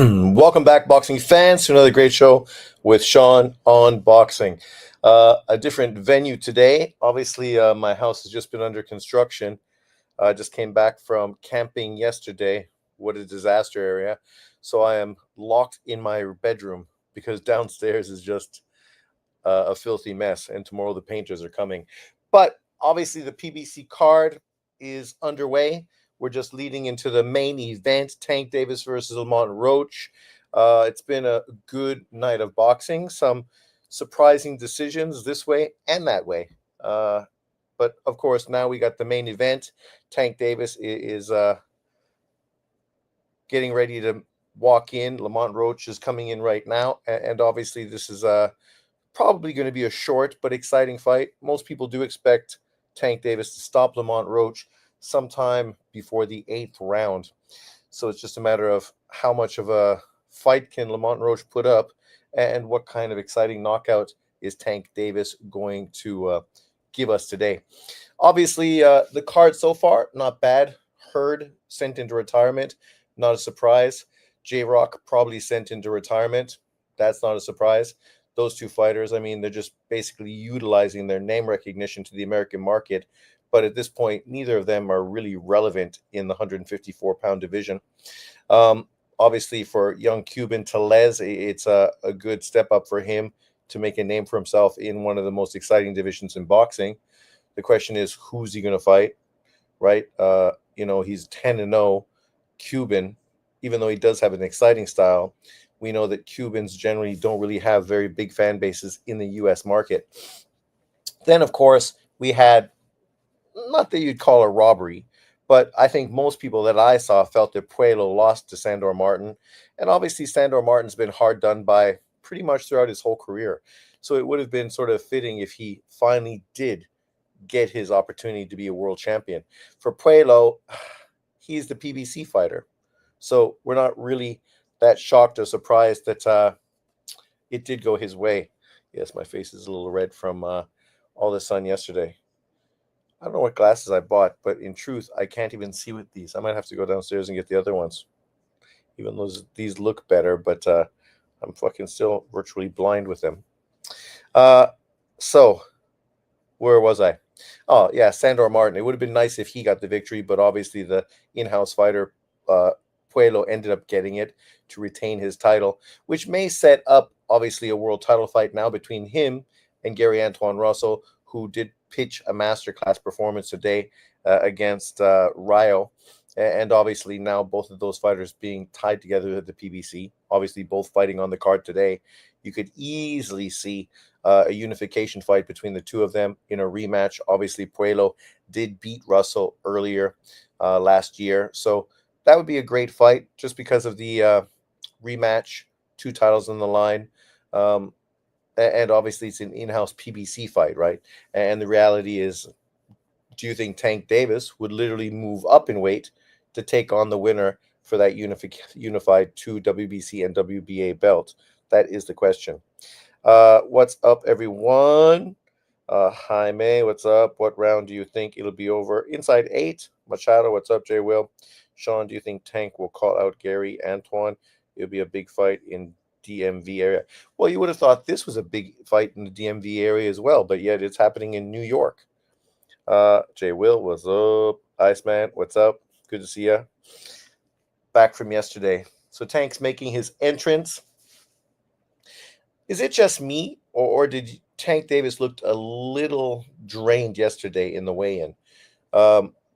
Welcome back, boxing fans, to another great show with Sean on boxing. A different venue today. Obviously, my house has just been under construction. I just came back from camping yesterday. What a disaster area. So I am locked in my bedroom because downstairs is just a filthy mess. And tomorrow the painters are coming. But obviously, the PBC card is underway. We're just leading into the main event, Tank Davis versus Lamont Roach. It's been a good night of boxing. Some surprising decisions this way and that way. But of course, now we got the main event. Tank Davis is getting ready to walk in. Lamont Roach is coming in right now. And obviously, this is probably going to be a short but exciting fight. Most people do expect Tank Davis to stop Lamont Roach sometime before the 8th round. So it's just a matter of how much of a fight can Lamont Roach put up and what kind of exciting knockout is Tank Davis going to give us today. Obviously, the card so far, not bad. Hurd sent into retirement, not a surprise. J-Rock probably sent into retirement. That's not a surprise. Those two fighters, I mean, they're just basically utilizing their name recognition to the American market. But at this point, neither of them are really relevant in the 154-pound division. Obviously, for young Cuban Tellez, it's a good step up for him to make a name for himself in one of the most exciting divisions in boxing. The question is, who's he going to fight, right? He's 10-0 Cuban, even though he does have an exciting style. We know that Cubans generally don't really have very big fan bases in the U.S. market. Then, of course, we had, not that you'd call a robbery, but I think most people that I saw felt that Puello lost to Sandor Martin. And obviously, Sandor Martin's been hard done by pretty much throughout his whole career. So it would have been sort of fitting if he finally did get his opportunity to be a world champion. For Puello, he's the PBC fighter. So we're not really that shocked or surprised that it did go his way. Yes, my face is a little red from all the sun yesterday. I don't know what glasses I bought, but in truth, I can't even see with these. I might have to go downstairs and get the other ones. Even though these look better, but I'm fucking still virtually blind with them. So where was I? Oh, yeah, Sandor Martin. It would have been nice if he got the victory, but obviously the in-house fighter, Puello, ended up getting it to retain his title, which may set up, obviously, a world title fight now between him and Gary Antoine Russell, who did pitch a masterclass performance today against Rio. And obviously now both of those fighters being tied together at the PBC, obviously both fighting on the card today. You could easily see a unification fight between the two of them in a rematch. Obviously, Puello did beat Russell earlier last year. So that would be a great fight just because of the rematch, two titles on the line. And obviously it's an in-house PBC fight, right? And the reality is, do you think Tank Davis would literally move up in weight to take on the winner for that unified two WBC and WBA belt? That is the question. What's up, everyone? Jaime, what's up? What round do you think it'll be over? Inside 8. Machado, what's up? Jay Will. Sean, do you think Tank will call out Gary Antoine? It'll be a big fight in DMV area. Well, you would have thought this was a big fight in the DMV area as well, but yet it's happening in New York. Jay Will, what's up? Iceman, what's up? Good to see you. Back from yesterday. So Tank's making his entrance. Is it just me, or did Tank Davis looked a little drained yesterday in the weigh-in?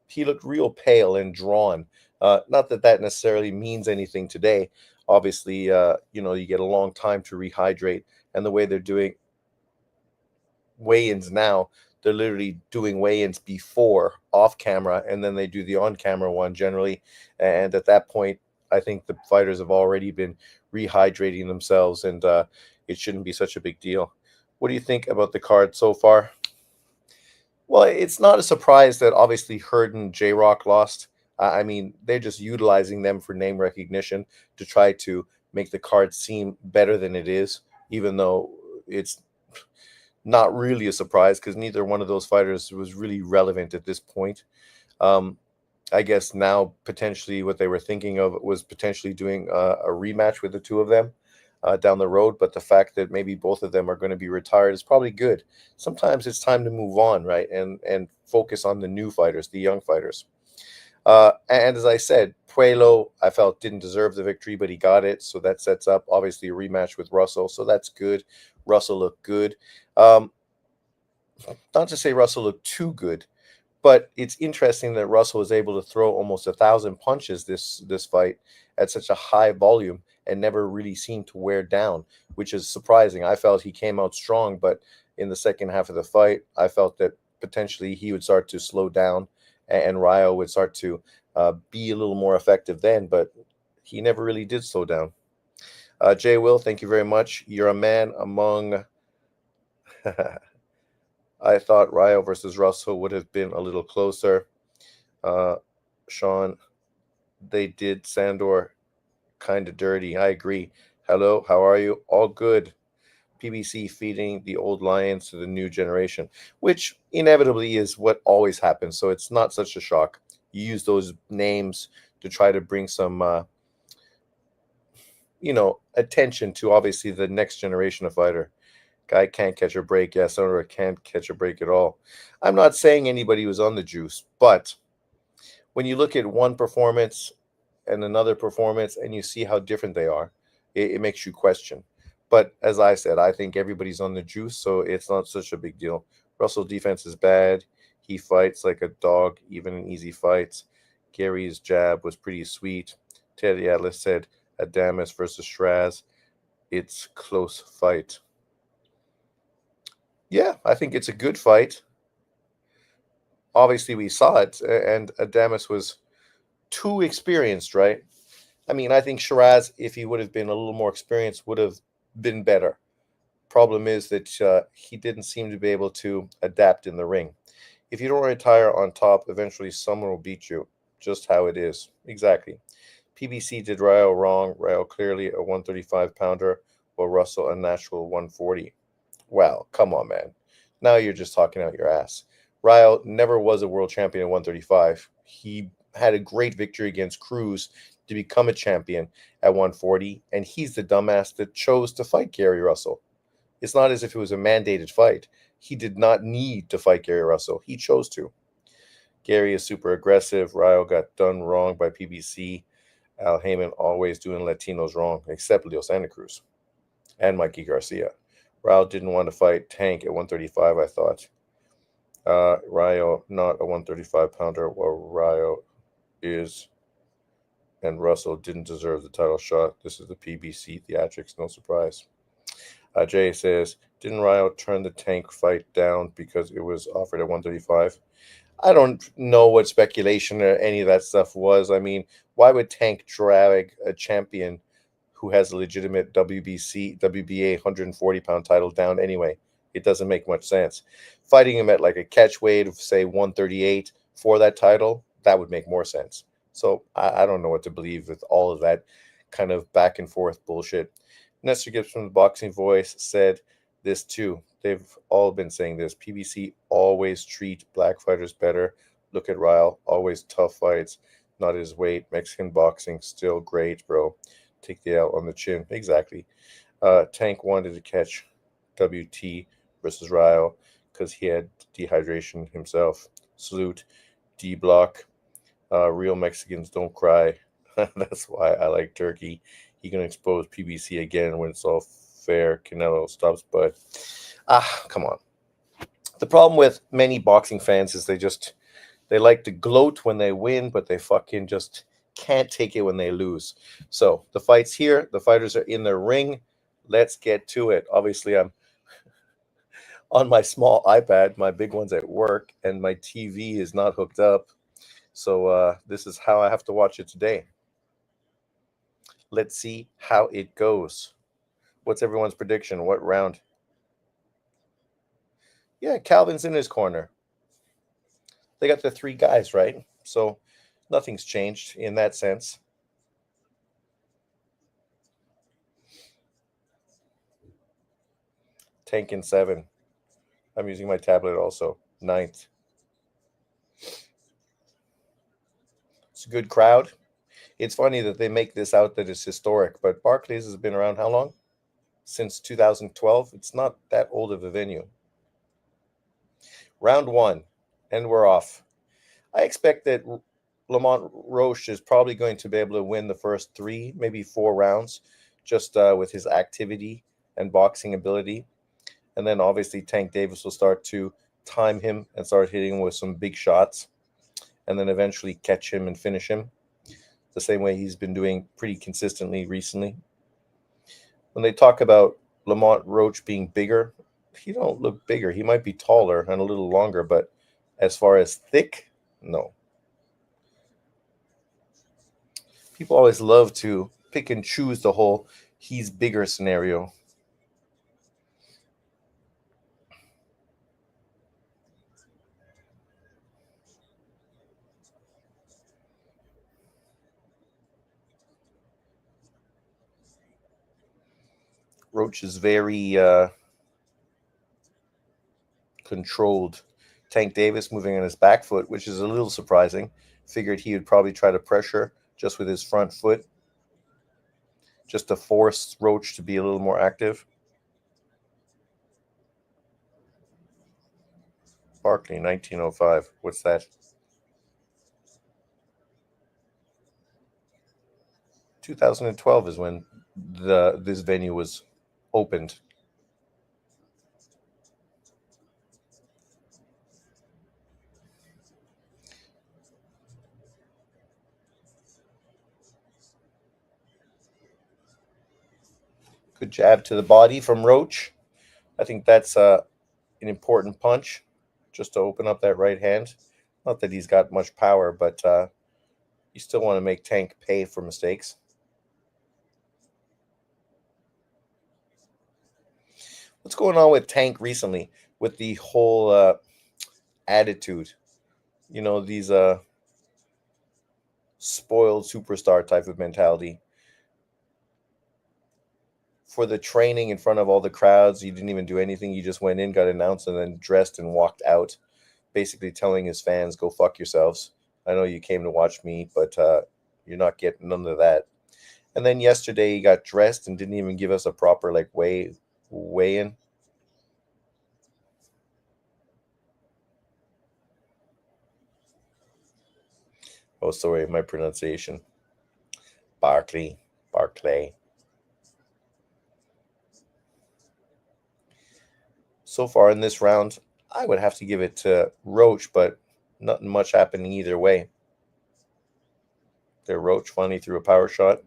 He looked real pale and drawn. Not that that necessarily means anything today. Obviously, you get a long time to rehydrate, and the way they're doing weigh-ins now, they're literally doing weigh-ins before off camera, and then they do the on-camera one generally. And at that point, I think the fighters have already been rehydrating themselves, and it shouldn't be such a big deal. What do you think about the card so far? Well, it's not a surprise that obviously Hurd and J-Rock lost. I mean, they're just utilizing them for name recognition to try to make the card seem better than it is, even though it's not really a surprise because neither one of those fighters was really relevant at this point. I guess now potentially what they were thinking of was potentially doing a rematch with the two of them down the road. But the fact that maybe both of them are going to be retired is probably good. Sometimes it's time to move on, right? And focus on the new fighters, the young fighters. And as I said, Puelo, I felt didn't deserve the victory, but he got it. So that sets up obviously a rematch with Russell. So that's good. Russell looked good. Um, Not to say Russell looked too good, but it's interesting that Russell was able to throw almost 1,000 punches this fight at such a high volume and never really seemed to wear down, which is surprising. I felt he came out strong, but in the second half of the fight, I felt that potentially he would start to slow down and Ryo would start to be a little more effective then, but he never really did slow down. Jay Will, thank you very much. You're a man among. I thought Ryo versus Russell would have been a little closer. Uh, Sean, they did Sandor kind of dirty. I agree. Hello, how are you? All good. PBC feeding the old lions to the new generation, which inevitably is what always happens. So it's not such a shock. You use those names to try to bring some, attention to obviously the next generation of fighter. Guy can't catch a break. Yes, or can't catch a break at all. I'm not saying anybody was on the juice, but when you look at one performance and another performance and you see how different they are, it makes you question. But as I said, I think everybody's on the juice, so it's not such a big deal. Russell's defense is bad. He fights like a dog, even in easy fights. Gary's jab was pretty sweet. Teddy Atlas said Adamas versus Shraz. It's close fight. Yeah, I think it's a good fight. Obviously, we saw it, and Adamas was too experienced, right? I mean, I think Shiraz, if he would have been a little more experienced, would have been better. Problem is that he didn't seem to be able to adapt in the ring. If you don't retire on top, eventually someone will beat you. Just how it is. Exactly. PBC did Ryo wrong. Ryo clearly a 135 pounder, while Russell a natural 140. Wow, come on, man. Now you're just talking out your ass. Ryo never was a world champion at 135. He had a great victory against Cruz to become a champion at 140, and he's the dumbass that chose to fight Gary Russell. It's not as if it was a mandated fight. He did not need to fight Gary Russell. He chose to. Gary is super aggressive. Ryo got done wrong by PBC. Al Heyman always doing Latinos wrong, except Leo Santa Cruz and Mikey Garcia. Ryo didn't want to fight Tank at 135, I thought. Ryo, not a 135 pounder, while Ryo is, and Russell didn't deserve the title shot. This is the PBC theatrics, no surprise. Jay says, didn't Ryo turn the Tank fight down because it was offered at 135? I don't know what speculation or any of that stuff was. I mean, why would Tank drag a champion who has a legitimate WBA 140-pound title down anyway? It doesn't make much sense. Fighting him at like a catch weight of, say, 138 for that title, that would make more sense. So I don't know what to believe with all of that kind of back and forth bullshit. Nestor Gibbs from the Boxing Voice said this too. They've all been saying this. PBC always treat black fighters better. Look at Ryle, always tough fights, not his weight. Mexican boxing still great, bro. Take the L on the chin. Exactly. Tank wanted to catch WT versus Ryle because he had dehydration himself. Salute. D Block. Real Mexicans don't cry. That's why I like Turkey. He can expose PBC again when it's all fair. Canelo stops, but come on. The problem with many boxing fans is they like to gloat when they win, but they fucking just can't take it when they lose. So the fight's here. The fighters are in their ring. Let's get to it. Obviously, I'm on my small iPad. My big one's at work, and my TV is not hooked up. So this is how I have to watch it today. Let's see how it goes. What's everyone's prediction? What round? Yeah, Calvin's in his corner. They got the three guys, right? So nothing's changed in that sense. Tank in 7. I'm using my tablet also. 9th. It's a good crowd. It's funny that they make this out that it's historic, but Barclays has been around how long? Since 2012. It's not that old of a venue. Round one, and we're off. I expect that Lamont Roche is probably going to be able to win the first three, maybe 4 rounds, just with his activity and boxing ability. And then obviously Tank Davis will start to time him and start hitting him with some big shots, and then eventually catch him and finish him the same way he's been doing pretty consistently recently. When they talk about Lamont Roach being bigger, he don't look bigger. He might be taller and a little longer, but as far as thick, no. People always love to pick and choose the whole he's bigger scenario. Roach is very controlled. Tank Davis moving on his back foot, which is a little surprising. Figured he would probably try to pressure just with his front foot, just to force Roach to be a little more active. Barkley, 1905. What's that? 2012 is when this venue was opened. Good jab to the body from Roach. I think that's an important punch just to open up that right hand. Not that he's got much power, but you still want to make Tank pay for mistakes. What's going on with Tank recently with the whole attitude? You know, these spoiled superstar type of mentality. For the training in front of all the crowds, you didn't even do anything. You just went in, got announced, and then dressed and walked out, basically telling his fans, "Go fuck yourselves. I know you came to watch me, but you're not getting none of that." And then yesterday he got dressed and didn't even give us a proper like weigh in. Oh, sorry, my pronunciation. Barkley, Barclay. So far in this round, I would have to give it to Roach, but nothing much happening either way. There, Roach finally threw a power shot.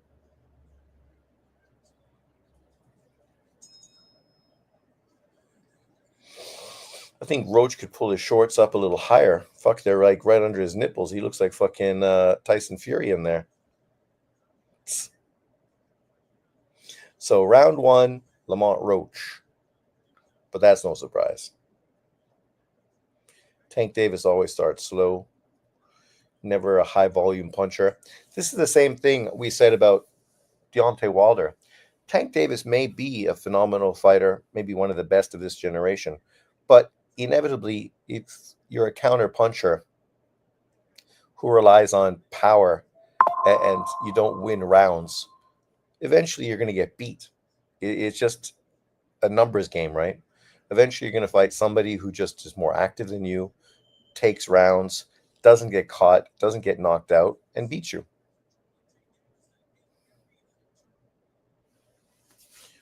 I think Roach could pull his shorts up a little higher. Fuck, they're like right under his nipples. He looks like fucking Tyson Fury in there. So round one, Lamont Roach. But that's no surprise. Tank Davis always starts slow, never a high volume puncher. This is the same thing we said about Deontay Wilder. Tank Davis may be a phenomenal fighter, maybe one of the best of this generation, but inevitably, if you're a counter puncher who relies on power and you don't win rounds, eventually you're going to get beat. It's just a numbers game, right? Eventually, you're going to fight somebody who just is more active than you, takes rounds, doesn't get caught, doesn't get knocked out, and beats you.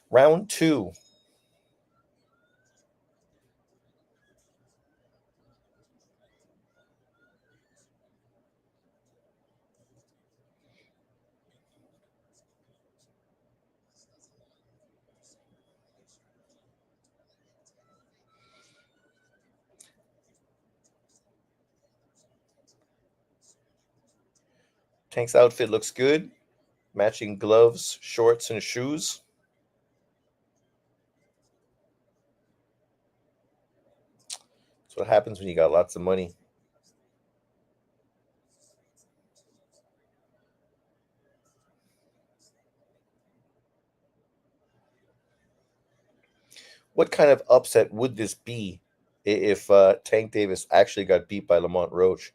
Round two. Tank's outfit looks good. Matching gloves, shorts, and shoes. That's what happens when you got lots of money. What kind of upset would this be if Tank Davis actually got beat by Lamont Roach?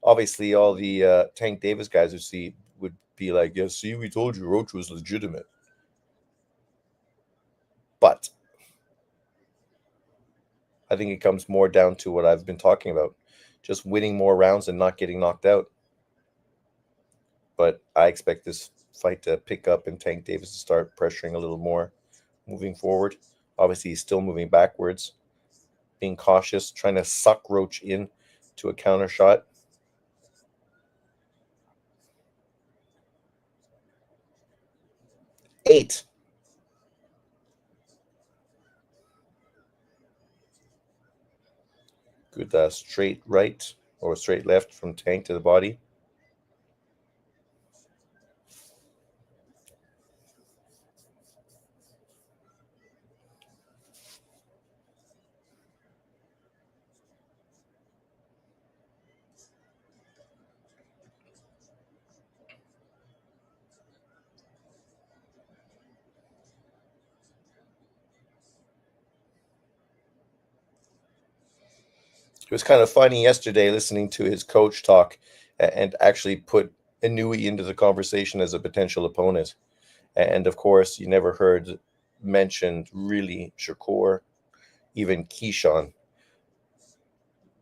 Obviously, all the Tank Davis guys would be like, "Yeah, see, we told you Roach was legitimate." But I think it comes more down to what I've been talking about, just winning more rounds and not getting knocked out. But I expect this fight to pick up and Tank Davis to start pressuring a little more moving forward. Obviously, he's still moving backwards, being cautious, trying to suck Roach in to a counter shot. 8. Good straight right or straight left from Tank to the body. It was kind of funny yesterday listening to his coach talk and actually put Inui into the conversation as a potential opponent. And of course, you never heard mentioned really Shakur, even Keyshawn.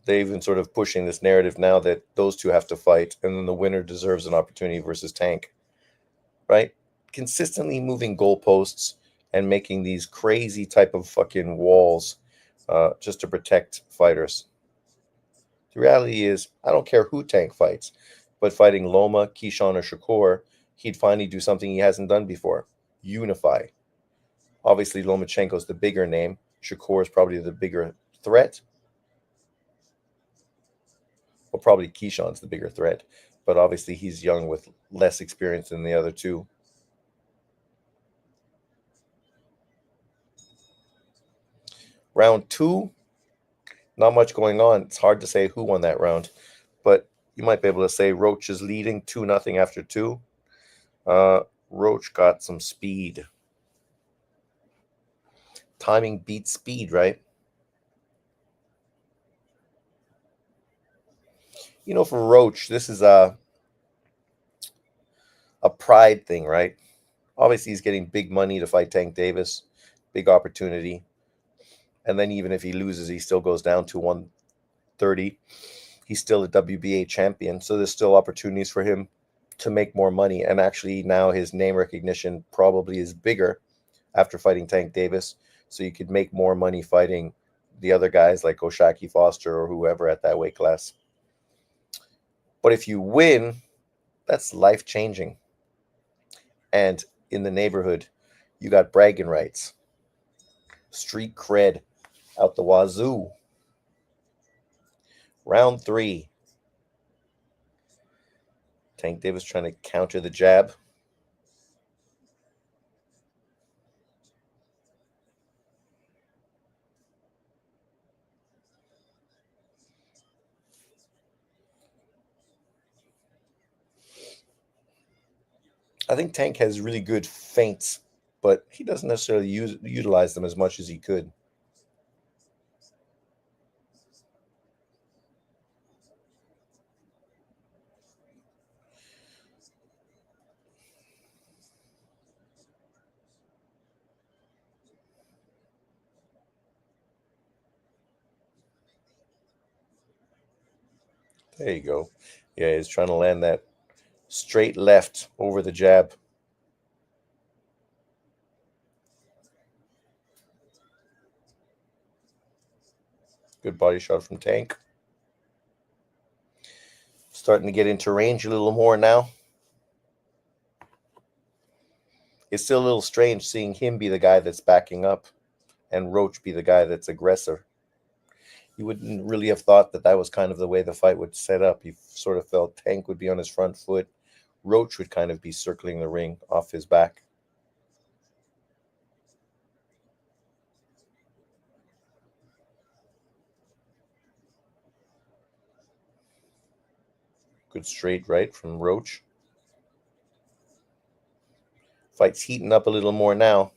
They've been sort of pushing this narrative now that those two have to fight, and then the winner deserves an opportunity versus Tank, right? Consistently moving goalposts and making these crazy type of fucking walls just to protect fighters. The reality is, I don't care who Tank fights, but fighting Loma, Keyshawn, or Shakur, he'd finally do something he hasn't done before: unify. Obviously, Lomachenko's the bigger name. Shakur is probably the bigger threat. Well, probably Keyshawn's the bigger threat, but obviously he's young with less experience than the other two. Round 2, not much going on. It's hard to say who won that round, but you might be able to say Roach is leading 2-0 after 2. Roach got some speed. Timing beats speed, right? For Roach, this is a pride thing, right? Obviously, he's getting big money to fight Tank Davis, big opportunity. And then even if he loses, he still goes down to 130. He's still a WBA champion, so there's still opportunities for him to make more money. And actually, now his name recognition probably is bigger after fighting Tank Davis, so you could make more money fighting the other guys like Oshaki Foster or whoever at that weight class. But if you win, that's life changing. And in the neighborhood, you got bragging rights, street cred out the wazoo. Round 3. Tank Davis trying to counter the jab. I think Tank has really good feints, but he doesn't necessarily utilize them as much as he could. There you go. Yeah, he's trying to land that straight left over the jab. Good body shot from Tank. Starting to get into range a little more now. It's still a little strange seeing him be the guy that's backing up and Roach be the guy that's aggressor. You wouldn't really have thought that was kind of the way the fight would set up. You sort of felt Tank would be on his front foot. Roach would kind of be circling the ring off his back. Good straight right from Roach. Fight's heating up a little more now.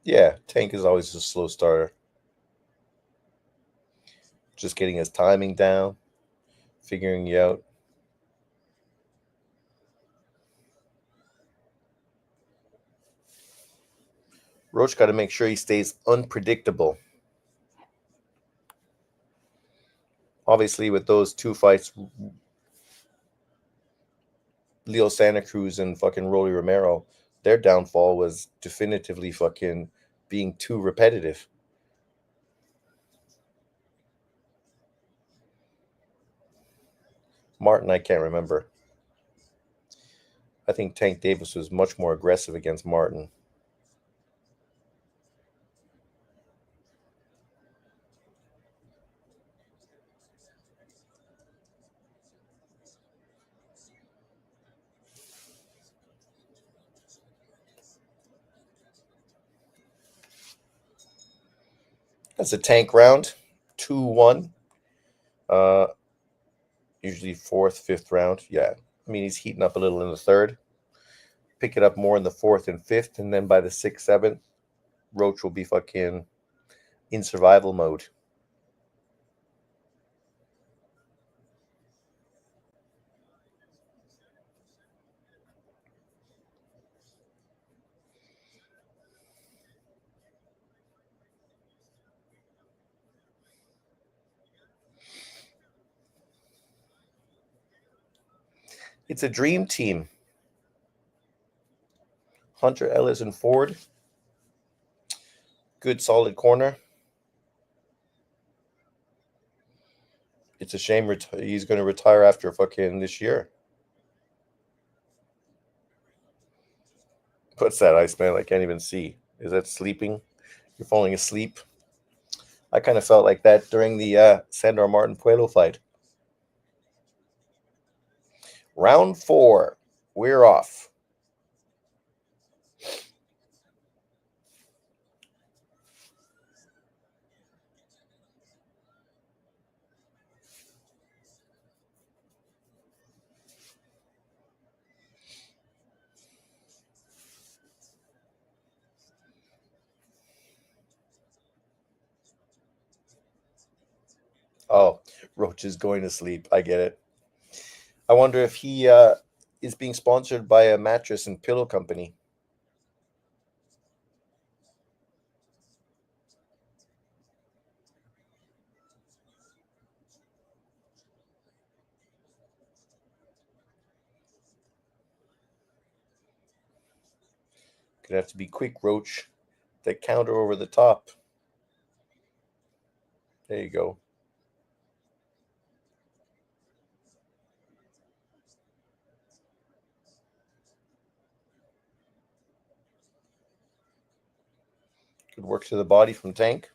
Yeah, Tank is always a slow starter. Just getting his timing down, figuring you out. Roach got to make sure he stays unpredictable. Obviously, with those two fights, Leo Santa Cruz and fucking Rolly Romero, their downfall was definitively fucking being too repetitive. Martin, I can't remember. I think Tank Davis was much more aggressive against Martin. That's a Tank round, 2-1. Uh, Usually fourth, fifth round. Yeah, I mean he's heating up a little in the third. Pick it up more in the fourth and fifth, and then by the sixth, seventh, Roach will be fucking in survival mode. It's a dream team. Hunter Ellis and Ford. Good solid corner. It's a shame he's going to retire after fucking this year. What's that, Iceman? I can't even see. Is that sleeping? You're falling asleep? I kind of felt like that during the Sandor Martin Puello fight. Round 4. We're off. Oh, Roach is going to sleep. I get it. I wonder if he is being sponsored by a mattress and pillow company. Gonna have to be quick, Roach. That counter over the top. There you go. Good work to the body from Tank.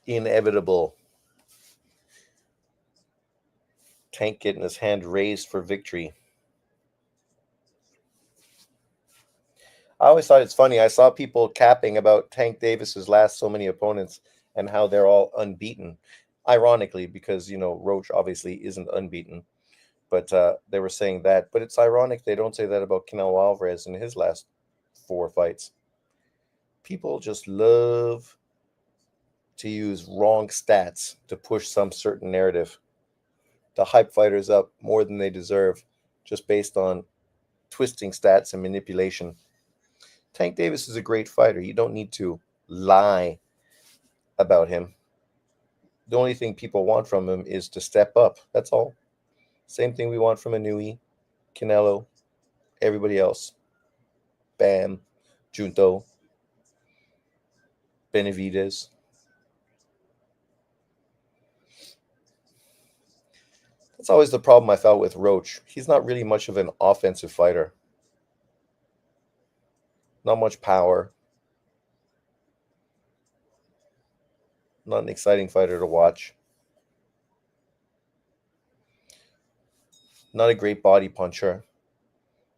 Inevitable. Tank getting his hand raised for victory. I always thought it's funny. I saw people capping about Tank Davis's last so many opponents and how they're all unbeaten. Ironically, because Roach obviously isn't unbeaten, but they were saying that. But it's ironic they don't say that about Canelo Alvarez in his last 4 fights. People just love to use wrong stats to push some certain narrative, to hype fighters up more than they deserve, just based on twisting stats and manipulation. Tank Davis is a great fighter. You don't need to lie about him. The only thing people want from him is to step up. That's all. Same thing we want from Inui, Canelo, everybody else. Bam, Junto, Benavidez. That's always the problem I felt with Roach. He's not really much of an offensive fighter. Not much power. Not an exciting fighter to watch. Not a great body puncher,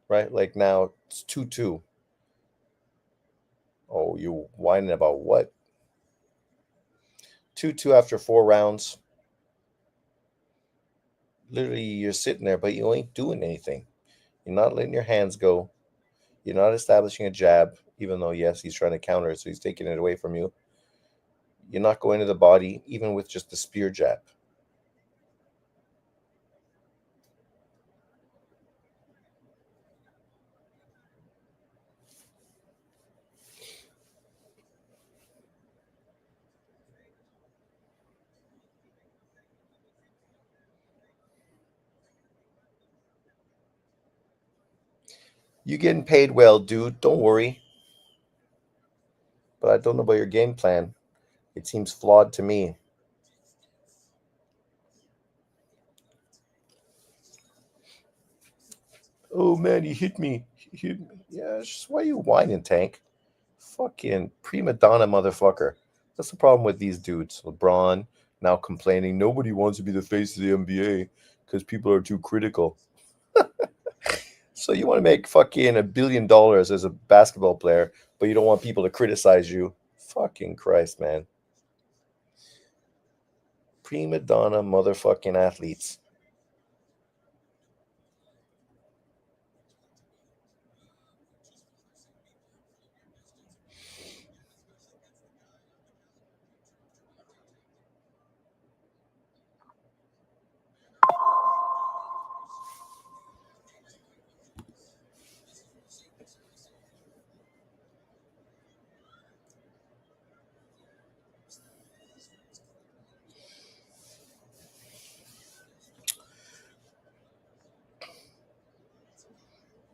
right? Like now it's 2-2. Oh, you whining about what? 2-2 after 4 rounds. Literally, you're sitting there, but you ain't doing anything. You're not letting your hands go. You're not establishing a jab, even though, yes, he's trying to counter it, so he's taking it away from you. You're not going to the body, even with just the spear jab. You getting paid well, dude. Don't worry. But I don't know about your game plan. It seems flawed to me. Oh man, he hit me. He hit me. Yeah, just why are you whining, Tank? Fucking prima donna motherfucker. That's the problem with these dudes. LeBron now complaining nobody wants to be the face of the NBA because people are too critical. So you want to make fucking $1 billion as a basketball player, but you don't want people to criticize you. Fucking Christ, man. Prima donna motherfucking athletes.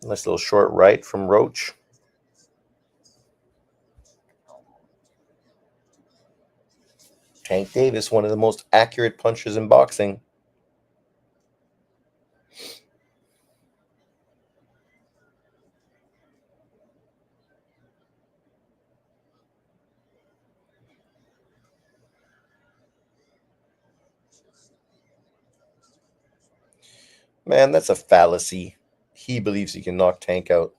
Nice little short right from Roach. Tank Davis, one of the most accurate punchers in boxing. Man, that's a fallacy. He believes he can knock Tank out.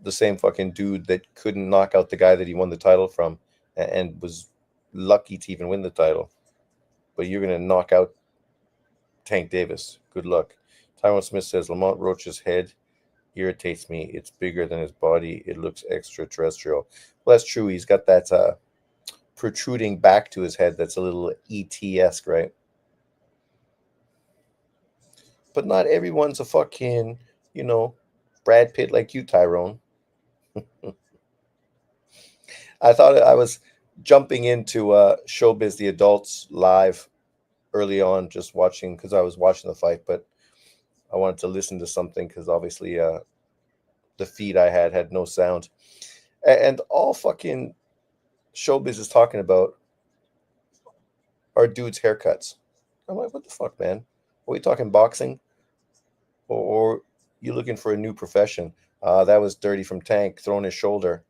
The same fucking dude that couldn't knock out the guy that he won the title from and was lucky to even win the title. But you're going to knock out Tank Davis. Good luck. Tyrone Smith says Lamont Roach's head irritates me. It's bigger than his body. It looks extraterrestrial. Well, that's true. He's got that protruding back to his head that's a little ET-esque, right? But not everyone's a fucking, you know, Brad Pitt like you, Tyrone. I thought I was jumping into Showbiz the Adults live early on, just watching because I was watching the fight, but I wanted to listen to something because obviously the feed I had no sound. And all fucking Showbiz is talking about are dudes' haircuts. I'm like, what the fuck, man? Are we talking boxing? Or you looking for a new profession? That was dirty from Tank, throwing his shoulder.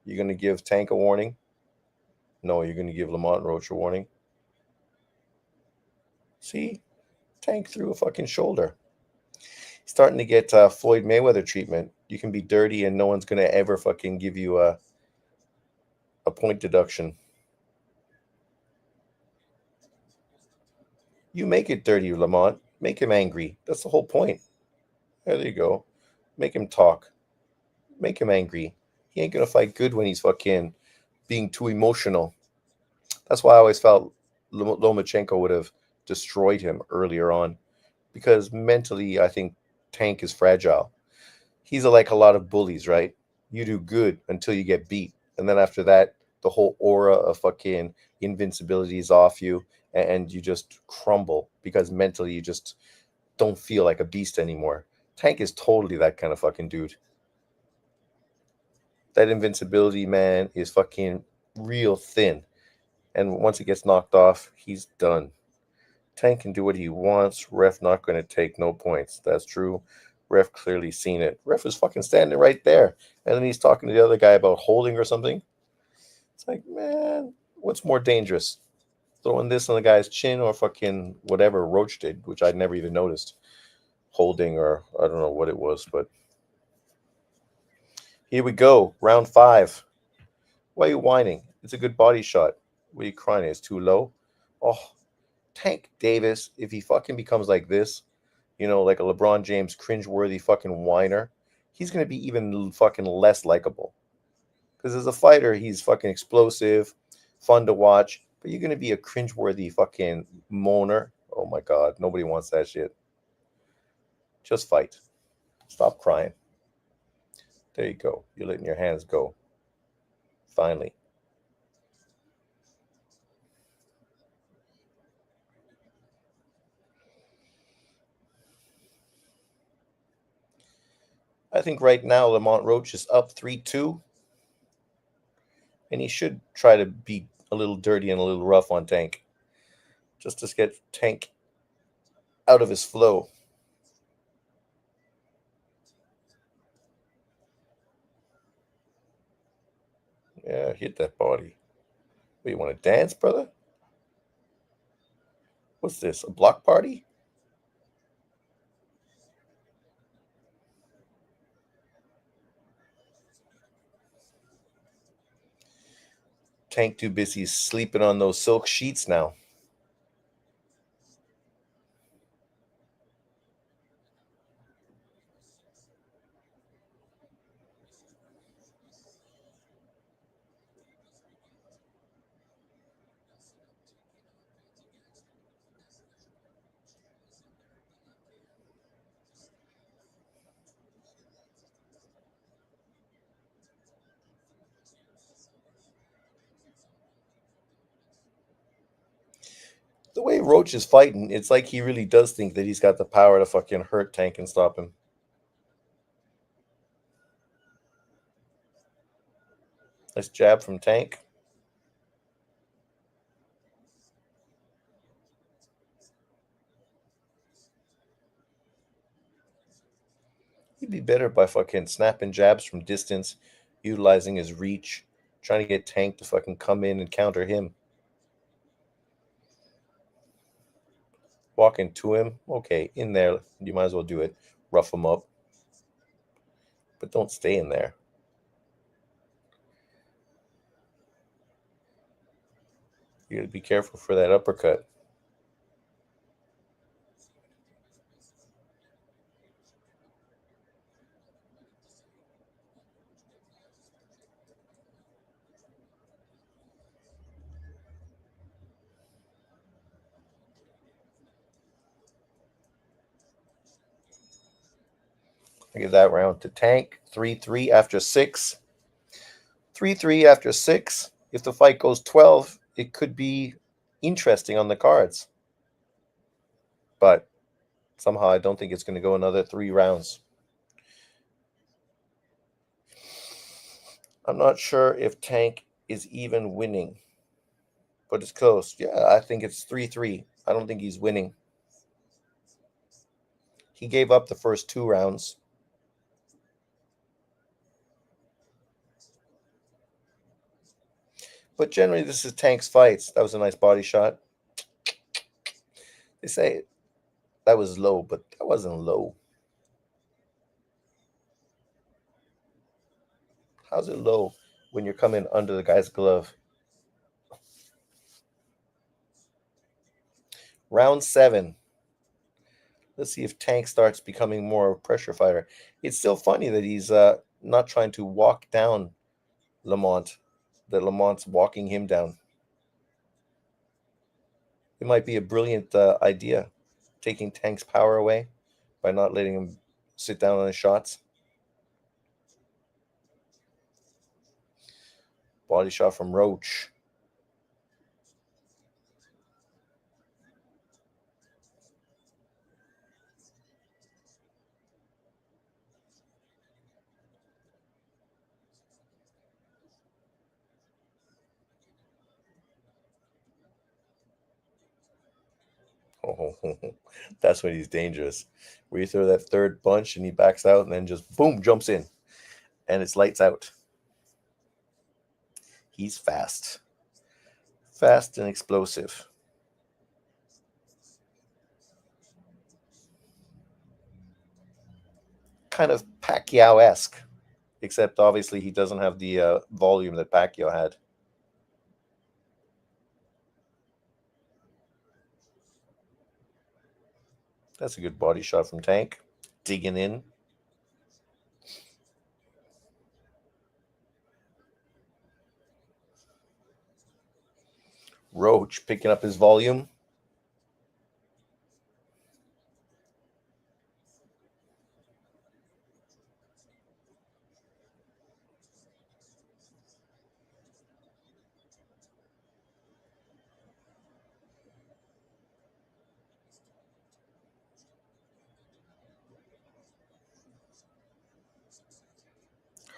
You're going to give Tank a warning? No, you're going to give Lamont Roach a warning. See? Tank threw a fucking shoulder. Starting to get Floyd Mayweather treatment. You can be dirty and no one's going to ever fucking give you a point deduction. You make it dirty, Lamont. Make him angry. That's the whole point. There you go. Make him talk. Make him angry. He ain't going to fight good when he's fucking being too emotional. That's why I always felt Lomachenko would have destroyed him earlier on because mentally, I think Tank is fragile. He's like a lot of bullies, right? You do good until you get beat. And then after that, the whole aura of fucking invincibility is off you and you just crumble because mentally you just don't feel like a beast anymore. Tank is totally that kind of fucking dude. That invincibility, man, is fucking real thin. And once he gets knocked off, he's done. Tank can do what he wants. Ref not going to take no points. That's true. Ref clearly seen it. Ref is fucking standing right there. And then he's talking to the other guy about holding or something. It's like, man, what's more dangerous? Throwing this on the guy's chin or fucking whatever Roach did, which I'd never even noticed. holding, or I don't know what it was, but here we go. Round 5. Why are you whining? It's a good body shot. What are you crying? It's too low. Oh, Tank Davis, if he fucking becomes like this, like a LeBron James cringeworthy fucking whiner, he's gonna be even fucking less likable. Because as a fighter, he's fucking explosive, fun to watch. But you're gonna be a cringeworthy fucking moaner. Oh my god, nobody wants that shit. Just fight. Stop crying. There you go. You're letting your hands go. Finally. I think right now Lamont Roach is up 3-2, and he should try to be a little dirty and a little rough on Tank, just to get Tank out of his flow. Yeah, hit that body. What, you want to dance, brother? What's this, a block party? Tank too busy sleeping on those silk sheets now. The way Roach is fighting, it's like he really does think that he's got the power to fucking hurt Tank and stop him. Nice jab from Tank. He'd be better by fucking snapping jabs from distance, utilizing his reach, trying to get Tank to fucking come in and counter him. Walking to him, okay, in there, you might as well do it. Rough him up, but don't stay in there. You gotta be careful for that uppercut. I give that round to Tank. 3-3 after 6. 3-3 after 6. If the fight goes 12, it could be interesting on the cards. But somehow I don't think it's going to go another 3 rounds. I'm not sure if Tank is even winning, but it's close. Yeah, I think it's 3-3. I don't think he's winning. He gave up the first 2 rounds. But generally, this is Tank's fights. That was a nice body shot. They say that was low, but that wasn't low. How's it low when you're coming under the guy's glove? Round 7. Let's see if Tank starts becoming more of a pressure fighter. It's still funny that he's not trying to walk down Lamont, that Lamont's walking him down. It might be a brilliant idea, taking Tank's power away by not letting him sit down on his shots. Body shot from Roach. Oh, that's when he's dangerous. Where you throw that third punch and he backs out and then just boom, jumps in. And it's lights out. He's fast. Fast and explosive. kind of Pacquiao-esque, except obviously he doesn't have the volume that Pacquiao had. That's a good body shot from Tank. Digging in. Roach picking up his volume.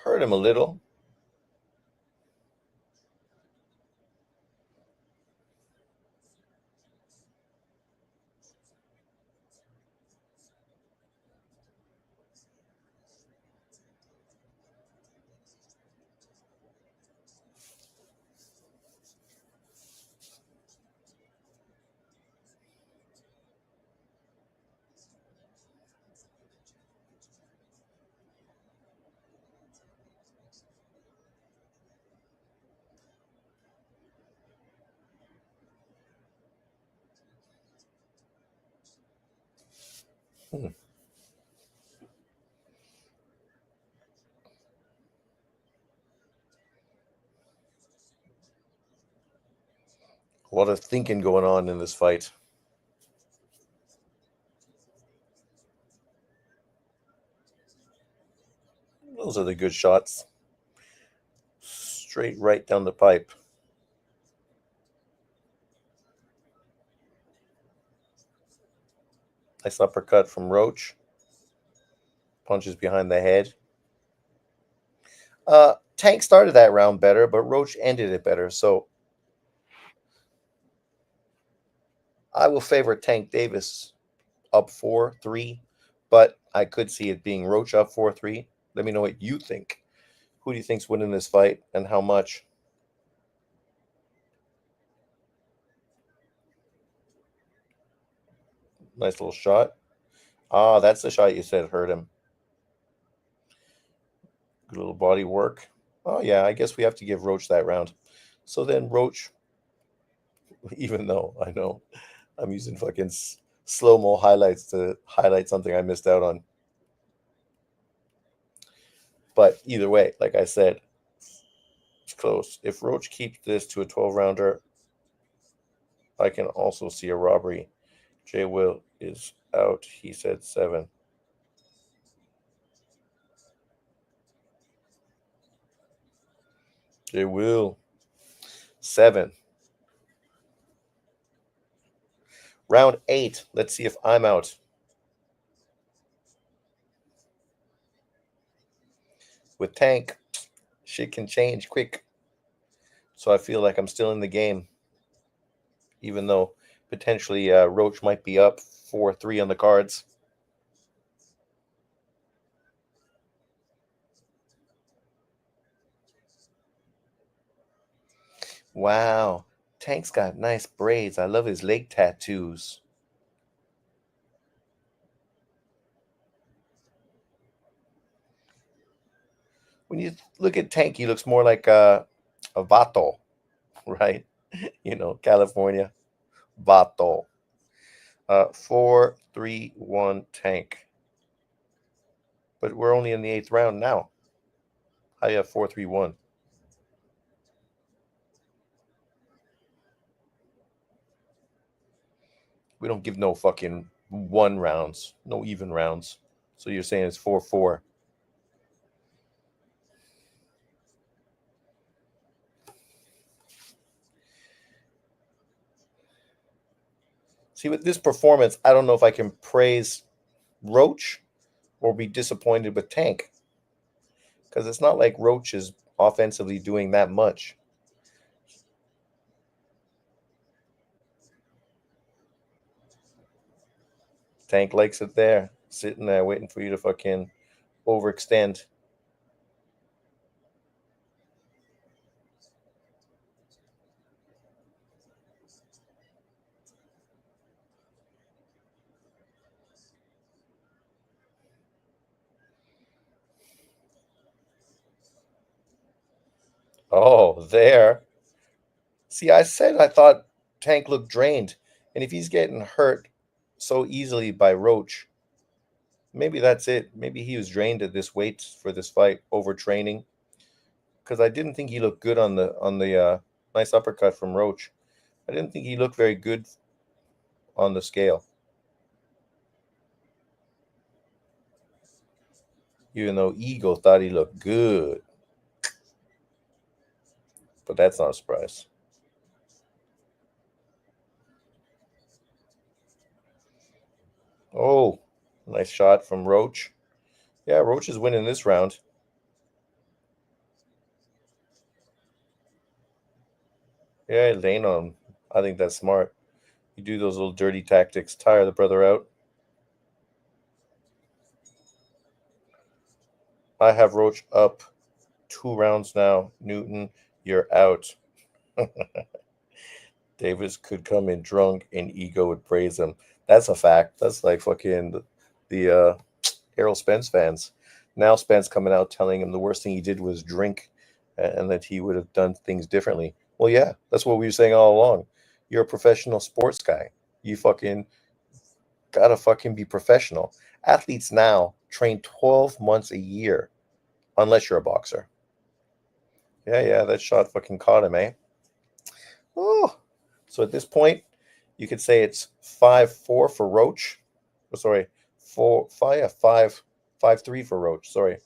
Hurt him a little. Hmm. A lot of thinking going on in this fight. Those are the good shots. Straight right down the pipe. Nice uppercut from Roach. Punches behind the head. Tank started that round better, but Roach ended it better. So I will favor Tank Davis up 4-3, but I could see it being Roach up 4-3. Let me know what you think. Who do you think's winning this fight and how much? Nice little shot. Ah, that's the shot you said hurt him. Good little body work. Oh, yeah, I guess we have to give Roach that round. So then Roach, even though I know I'm using fucking slow mo highlights to highlight something I missed out on. But either way, like I said, it's close. If Roach keeps this to a 12 rounder, I can also see a robbery. Jay Will is out. He said 7. Jay Will 7. Round 8. Let's see if I'm out. With Tank, shit can change quick. So I feel like I'm still in the game, even though potentially Roach might be up 4-3 on the cards. Wow. Tank's got nice braids. I love his leg tattoos. When you look at Tank, he looks more like a vato, right? California. Vato. 4-3-1 Tank. But we're only in the 8th round now. How you have 4-3-1? We don't give no fucking 1 rounds, no even rounds. So you're saying it's 4-4. See, with this performance, I don't know if I can praise Roach or be disappointed with Tank because it's not like Roach is offensively doing that much. Tank likes it there, sitting there waiting for you to fucking overextend. Oh, there. See, I said I thought Tank looked drained, and if he's getting hurt so easily by Roach, maybe that's it. Maybe he was drained at this weight for this fight, overtraining. Because I didn't think he looked good on the nice uppercut from Roach. I didn't think he looked very good on the scale, even though Ego thought he looked good. But that's not a surprise. Oh, nice shot from Roach. Yeah, Roach is winning this round. Yeah, laying on him. I think that's smart. You do those little dirty tactics, tire the brother out. I have Roach up 2 rounds now. Newton, you're out. Davis could come in drunk and Ego would praise him. That's a fact. That's like fucking the Errol Spence fans. Now Spence coming out telling him the worst thing he did was drink and that he would have done things differently. Well, yeah, that's what we were saying all along. You're a professional sports guy. You fucking gotta fucking be professional. Athletes now train 12 months a year, unless you're a boxer. Yeah, yeah, that shot fucking caught him, eh? Oh, so at this point, you could say it's 5-4 for Roach. Oh, sorry, 4-5, yeah, 5-3 for Roach. Sorry,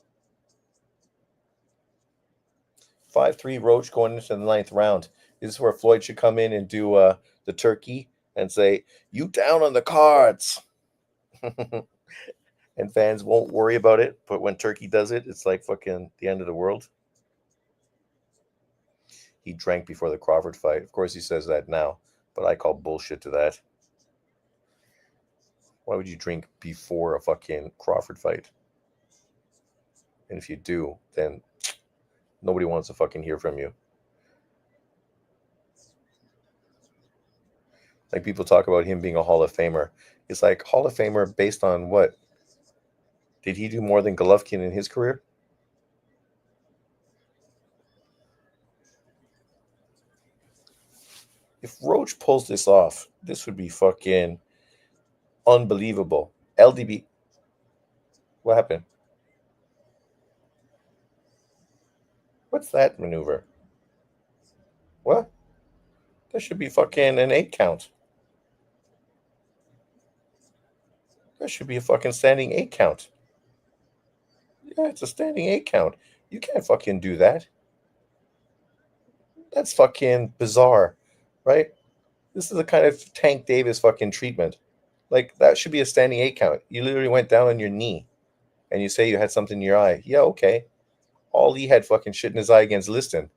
5-3 Roach going into the ninth round. This is where Floyd should come in and do the turkey and say, "You down on the cards," and fans won't worry about it. But when Turkey does it, it's like fucking the end of the world. He drank before the Crawford fight. Of course, he says that now, but I call bullshit to that. Why would you drink before a fucking Crawford fight? And if you do, then nobody wants to fucking hear from you. Like people talk about him being a Hall of Famer. It's like Hall of Famer based on what? Did he do more than Golovkin in his career? If Roach pulls this off, this would be fucking unbelievable. LDB, what happened? What's that maneuver? What? That should be fucking an 8 count. That should be a fucking standing 8 count. Yeah, it's a standing 8 count. You can't fucking do that. That's fucking bizarre, right? This is the kind of Tank Davis fucking treatment. Like that should be a standing 8 count. You literally went down on your knee and you say you had something in your eye. Yeah, okay. All he had fucking shit in his eye against Liston.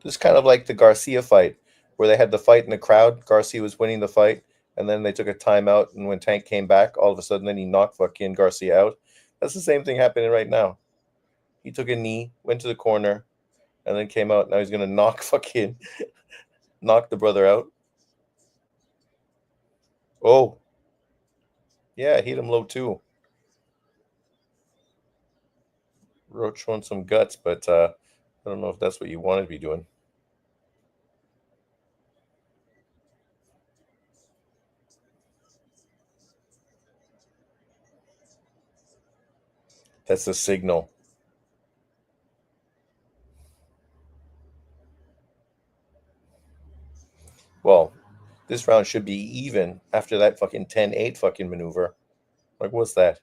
This is kind of like the Garcia fight, where they had the fight in the crowd. Garcia was winning the fight, and then they took a timeout. And when Tank came back, all of a sudden, then he knocked fucking Garcia out. That's the same thing happening right now. He took a knee, went to the corner, and then came out. Now he's gonna knock fucking knock the brother out. Oh, yeah, hit him low too. Roach showing some guts, but I don't know if that's what you wanted to be doing. That's the signal. Well, this round should be even after that fucking 10-8 fucking maneuver. Like, what's that?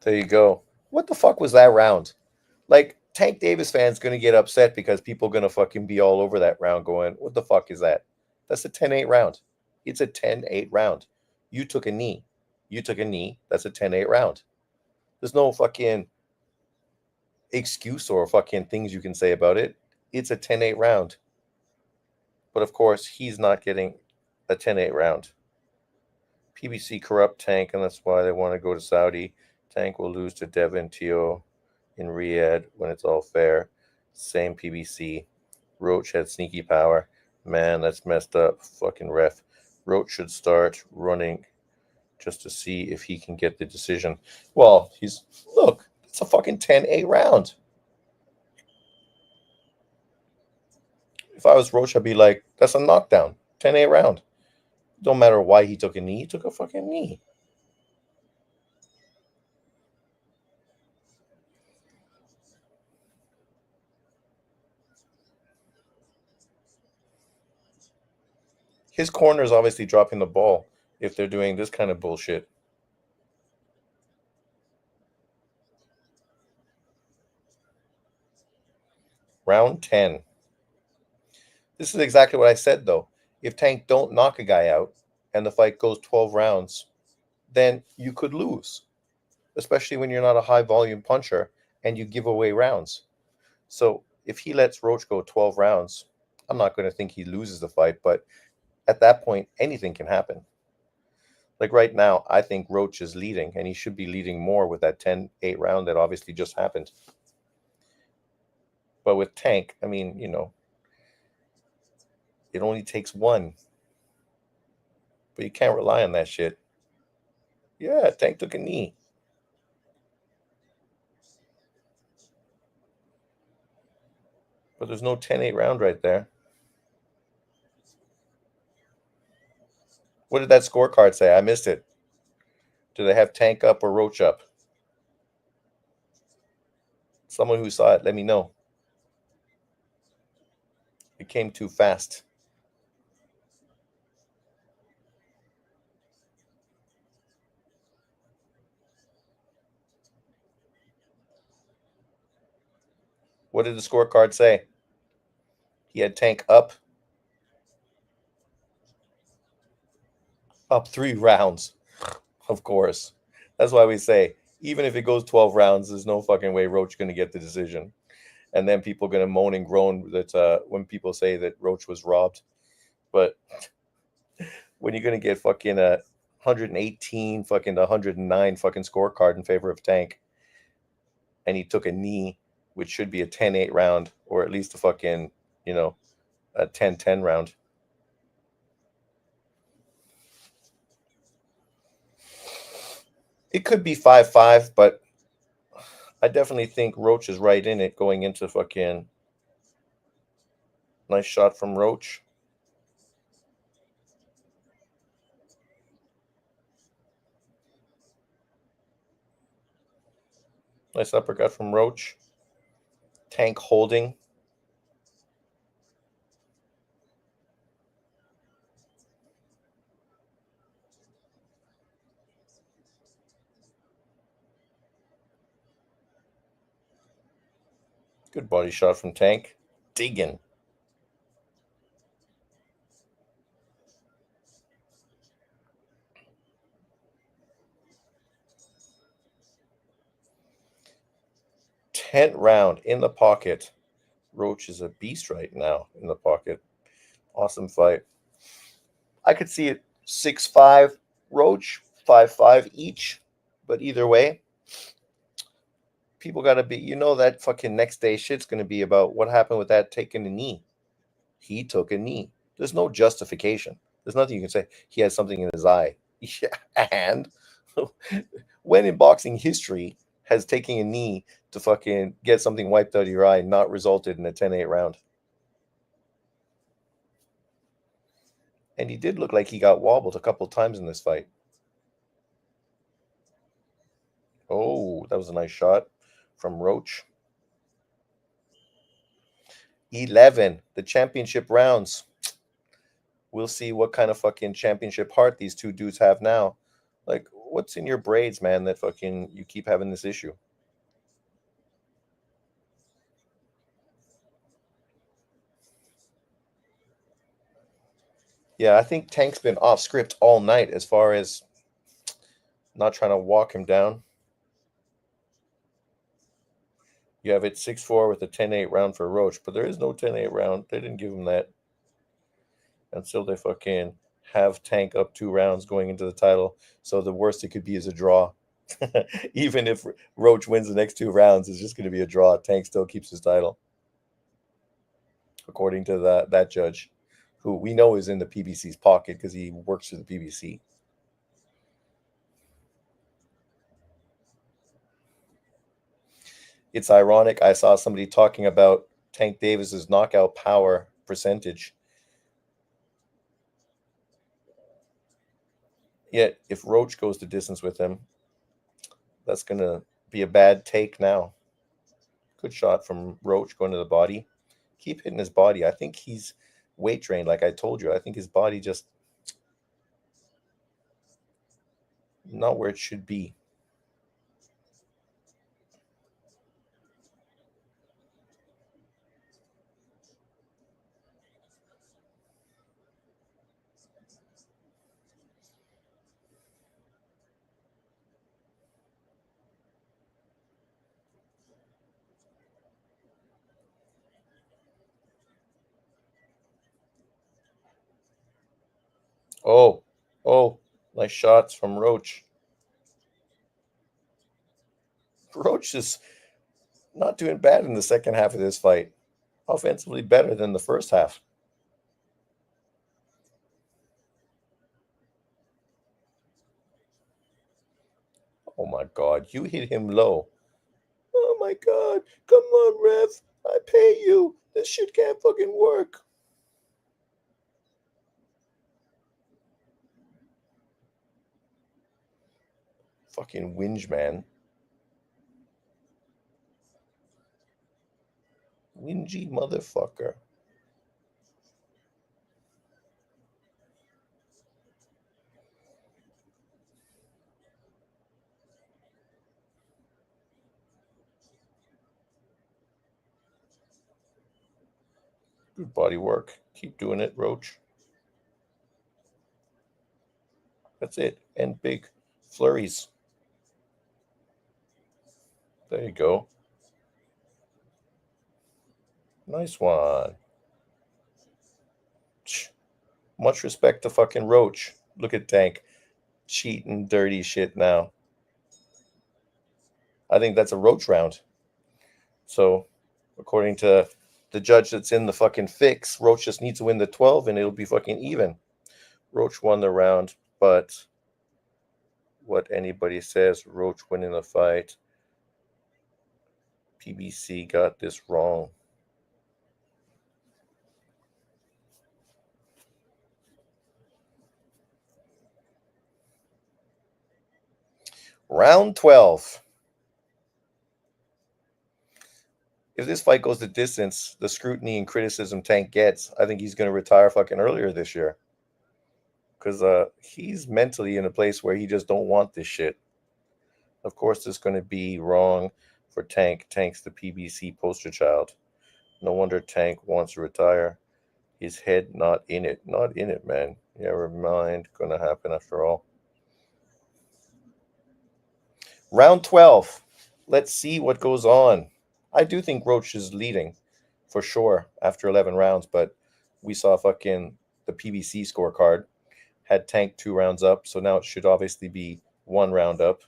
There you go. What the fuck was that round? Like, Tank Davis fans going to get upset because people going to fucking be all over that round going, what the fuck is that? That's a 10-8 round. It's a 10-8 round. You took a knee. You took a knee. That's a 10-8 round. There's no fucking excuse or fucking things you can say about it. It's a 10-8 round. But of course, he's not getting a 10-8 round. PBC corrupt Tank, and that's why they want to go to Saudi. Tank will lose to Devin Teo in Riyadh when it's all fair. Same PBC. Roach had sneaky power. Man, that's messed up. Fucking ref. Roach should start running just to see if he can get the decision. Well, look, it's a fucking 10-8 round. If I was Roach, I'd be like, that's a knockdown. 10-8 round. Don't matter why he took a knee. He took a fucking knee. His corner is obviously dropping the ball if they're doing this kind of bullshit. Round 10. This is exactly what I said, though. If Tank don't knock a guy out and the fight goes 12 rounds, then you could lose, especially when you're not a high volume puncher and you give away rounds. So if he lets Roach go 12 rounds, I'm not going to think he loses the fight, but at that point, anything can happen. Like right now, I think Roach is leading, and he should be leading more with that 10-8 round that obviously just happened. But with Tank, I mean, it only takes one. But you can't rely on that shit. Yeah, Tank took a knee. But there's no 10-8 round right there. What did that scorecard say? I missed it. Do they have Tank up or Roach up? Someone who saw it, let me know. It came too fast. What did the scorecard say? He had Tank up 3 rounds. Of course. That's why we say, even if it goes 12 rounds, there's no fucking way Roach going to get the decision. And then people going to moan and groan that when people say that Roach was robbed. But when you're going to get fucking 118 fucking 109 fucking scorecard in favor of Tank, and he took a knee, which should be a 10-8 round, or at least a fucking, a 10-10 round. It could be 5-5, but I definitely think Roach is right in it going into fucking. Nice shot from Roach. Nice uppercut from Roach. Tank holding. Good body shot from Tank. Digging. Tenth round in the pocket. Roach is a beast right now in the pocket. Awesome fight. I could see it 6-5 Roach, 5-5 each. But either way, people got to be, that fucking next day shit's going to be about what happened with that taking a knee. He took a knee. There's no justification. There's nothing you can say. He has something in his eye. Yeah. And when in boxing history has taking a knee to fucking get something wiped out of your eye not resulted in a 10-8 round? And he did look like he got wobbled a couple times in this fight. Oh, that was a nice shot from Roach. 11, the championship rounds. We'll see what kind of fucking championship heart these two dudes have now. Like, what's in your braids, man, that fucking you keep having this issue? Yeah, I think Tank's been off script all night as far as not trying to walk him down. You have it 6-4 with a 10-8 round for Roach, but there is no 10-8 round. They didn't give him that until they fucking have Tank up 2 rounds going into the title. So the worst it could be is a draw. Even if Roach wins the next 2 rounds, it's just going to be a draw. Tank still keeps his title, according to that judge, who we know is in the PBC's pocket because he works for the PBC. It's ironic. I saw somebody talking about Tank Davis's knockout power percentage. Yet, if Roach goes the distance with him, that's going to be a bad take now. Good shot from Roach going to the body. Keep hitting his body. I think he's weight trained, like I told you. I think his body just not where it should be. Oh, oh, nice shots from Roach. Roach is not doing bad in the second half of this fight. Offensively better than the first half. Oh my God, you hit him low. Oh my God, come on, ref. I pay you. This shit can't fucking work. Fucking whinge, man. Whingy motherfucker. Good body work. Keep doing it, Roach. That's it. And big flurries. There you go. Nice one. Much respect to fucking Roach. Look at Tank. Cheating dirty shit now. I think that's a Roach round. So, according to the judge that's in the fucking fix, Roach just needs to win the 12 and it'll be fucking even. Roach won the round, but what anybody says, Roach winning the fight. PBC got this wrong. Round 12. If this fight goes the distance, the scrutiny and criticism Tank gets, I think he's going to retire fucking earlier this year. Because he's mentally in a place where he just don't want this shit. Of course, it's going to be wrong for Tank. Tank's the PBC poster child. No wonder Tank wants to retire. His head not in it. Not in it, man. Never mind. Gonna happen after all. Round 12. Let's see what goes on. I do think Roach is leading for sure after 11 rounds, but we saw fucking the PBC scorecard had Tank 2 rounds up, so now it should obviously be 1 round up.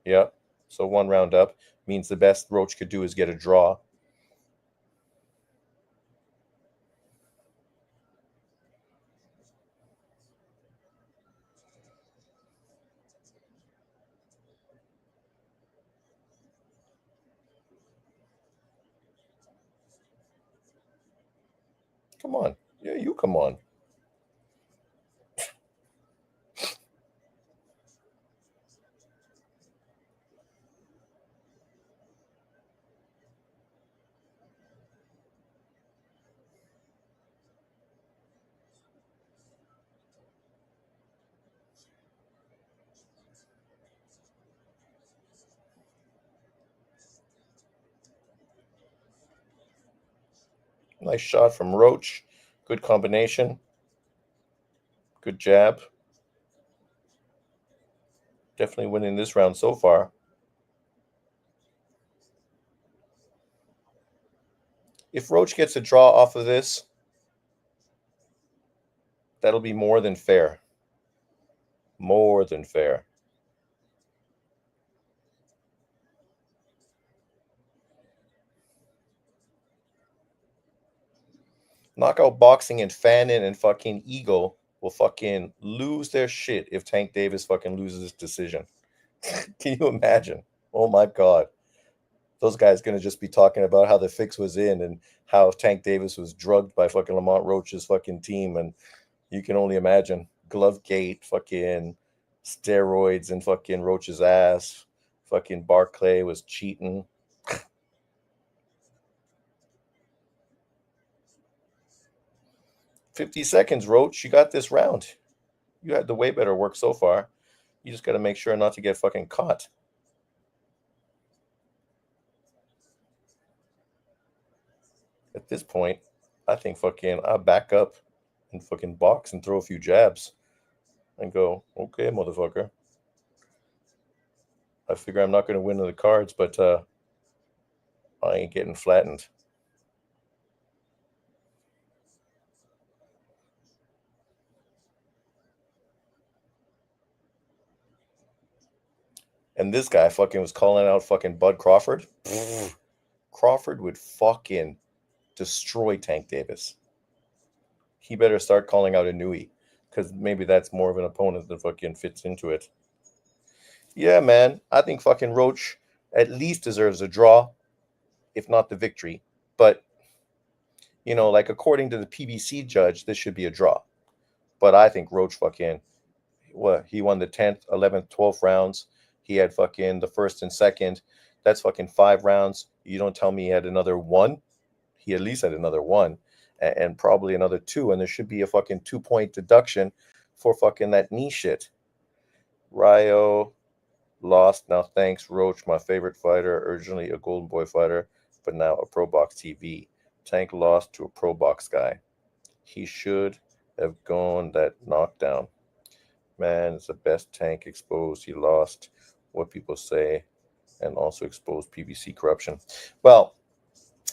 Yeah. So 1 round up means the best Roach could do is get a draw. Come on. Yeah, you come on. Nice shot from Roach. Good combination. Good jab. Definitely winning this round so far. If Roach gets a draw off of this, that'll be more than fair. More than fair. Knockout boxing and Fannin and fucking Ego will fucking lose their shit if Tank Davis fucking loses this decision. Can you imagine? Oh my god. Those guys gonna just be talking about how the fix was in and how Tank Davis was drugged by fucking Lamont Roach's fucking team, and you can only imagine glove gate, fucking steroids and fucking Roach's ass. Fucking Barclay was cheating. 50 seconds, Roach. You got this round. You had the way better work so far. You just got to make sure not to get fucking caught. At this point, I think fucking I back up and fucking box and throw a few jabs and go, okay, motherfucker. I figure I'm not going to win the cards, but I ain't getting flattened. And this guy fucking was calling out fucking Bud Crawford. Crawford would fucking destroy Tank Davis. He better start calling out Inui, because maybe that's more of an opponent that fucking fits into it. Yeah, man. I think fucking Roach at least deserves a draw, if not the victory. But, you know, like according to the PBC judge, this should be a draw. But I think Roach fucking, what, he won the 10th, 11th, 12th rounds. He had fucking the first and second. That's fucking 5 rounds. You don't tell me he had another one. He at least had another one and probably another 2. And there should be a fucking 2-point deduction for fucking that knee shit. Ryo lost. Now thanks, Roach, my favorite fighter, originally a Golden Boy fighter, but now a Pro Box TV. Tank lost to a Pro Box guy. He should have gone that knockdown. Man, it's the best Tank exposed. He lost what people say and also exposed PBC corruption. Well,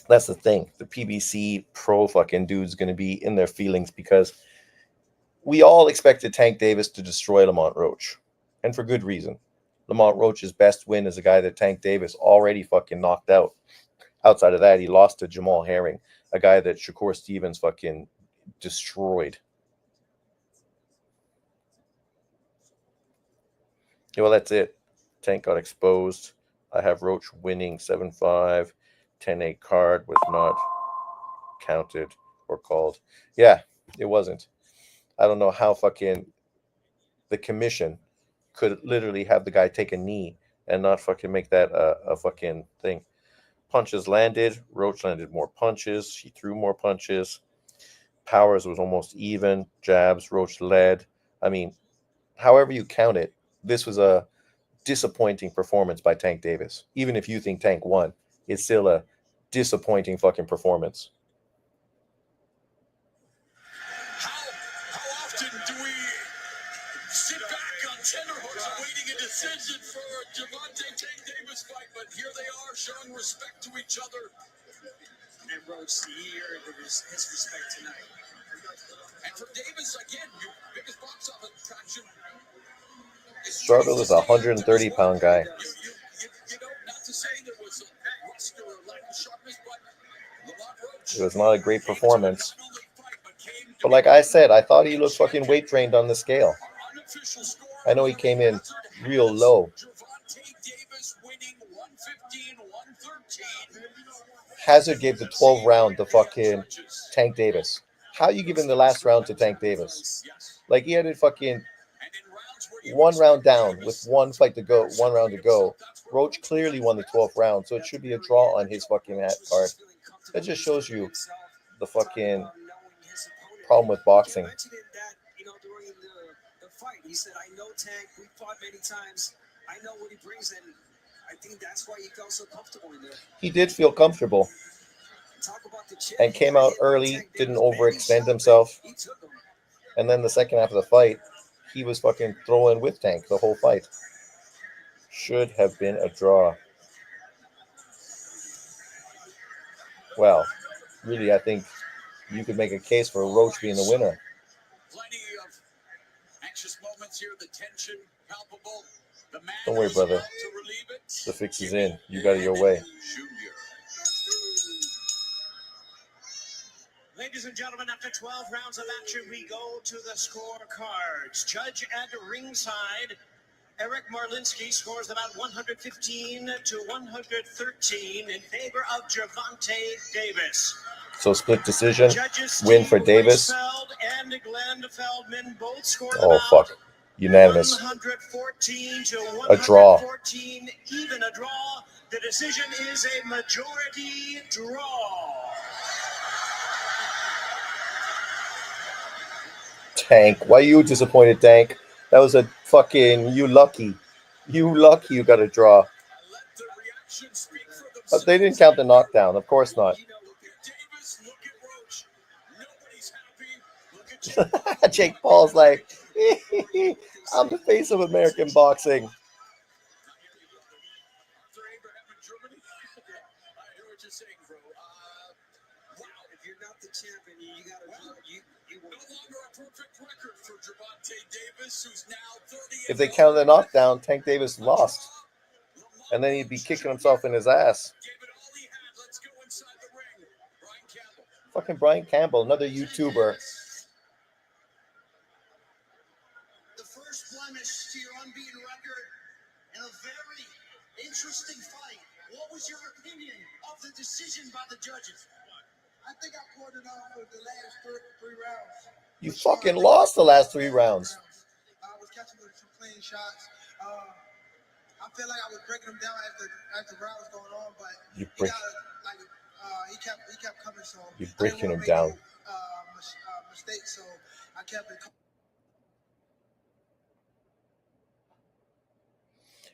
that's the thing. The PBC pro fucking dude's going to be in their feelings because we all expected Tank Davis to destroy Lamont Roach, and for good reason. Lamont Roach's best win is a guy that Tank Davis already fucking knocked out. Outside of that, he lost to Jamal Herring, a guy that Shakur Stevens fucking destroyed. Yeah, well, that's it. Tank got exposed. I have Roach winning 7-5. 10-8 card was not counted or called. Yeah, it wasn't. I don't know how fucking the commission could literally have the guy take a knee and not fucking make that a fucking thing. Punches landed. Roach landed more punches. He threw more punches. Powers was almost even. Jabs. Roach led. I mean, however you count it, this was a disappointing performance by Tank Davis. Even if you think Tank won, it's still a disappointing fucking performance. How often do we sit back on tenterhooks awaiting a decision for a Gervonta Tank Davis fight? But here they are showing respect to each other. And Roach, he earned his respect tonight. And for Davis, again, your biggest box office attraction. Struggle is a 130-pound guy. You know, not to say there was a rust or a lack of sharpness, but Lamont Roach. It was not a great performance. But like I said, I thought he looked fucking weight trained on the scale. I know he came in real low. Hazard gave the 12th round to fucking Tank Davis. How you giving the last round to Tank Davis? Like he had it fucking 1 round down with 1 fight to go, 1 round to go. Roach clearly won the 12th round, so it should be a draw on his fucking card. That just shows you the fucking problem with boxing. During the fight, he said, "I know Tank. We fought many times. I know what he brings, and I think that's why he felt so comfortable in there." He did feel comfortable. and came out early, didn't overextend himself. And then the second half of the fight, he was fucking throwing with Tank the whole fight. Should have been a draw. Well, really, I think you could make a case for Roach being the winner. Plenty of anxious moments here. The tension palpable. The man Don't worry, brother. to relieve it. The fix is in. You got it your way. Junior. Ladies and gentlemen, after 12 rounds of action, we go to the scorecards. Judge at ringside, Eric Marlinski scores about 115 to 113 in favor of Gervonta Davis. So split decision, Judges win for Steve Davis. Weisfeld and Glenn Feldman both scored Oh, about fuck. Unanimous. 114 to A draw. 114, even a draw. The decision is a majority draw. Tank. Why you disappointed, Tank? That was a fucking... You lucky. You lucky you got a draw. Let the reaction speak for But they didn't count the knockdown. Of course not. Look at Davis, look at Roach. Nobody's happy. Look at Jake Paul's like, I'm the face of American boxing. Arthur Abraham in Germany. I hear what you're saying, bro. Wow. If you're not the champion, you gotta No longer a perfect record for Gervonta Davis, who's now 38. If they counted the knockdown, Tank Davis lost. And then he'd be kicking himself in his ass. Gave it all he had. Let's go inside the ring. Brian Campbell. Fucking Brian Campbell, another YouTuber. The first blemish to your unbeaten record in a very interesting fight. What was your opinion of the decision by the judges? I think I pulled it off for the last three rounds. You fucking lost the last 3 rounds. I was catching some clean shots. I feel like I was breaking him down as the round was going on, but You break, he kept coming. So you're breaking him down. Mistake. So I kept it.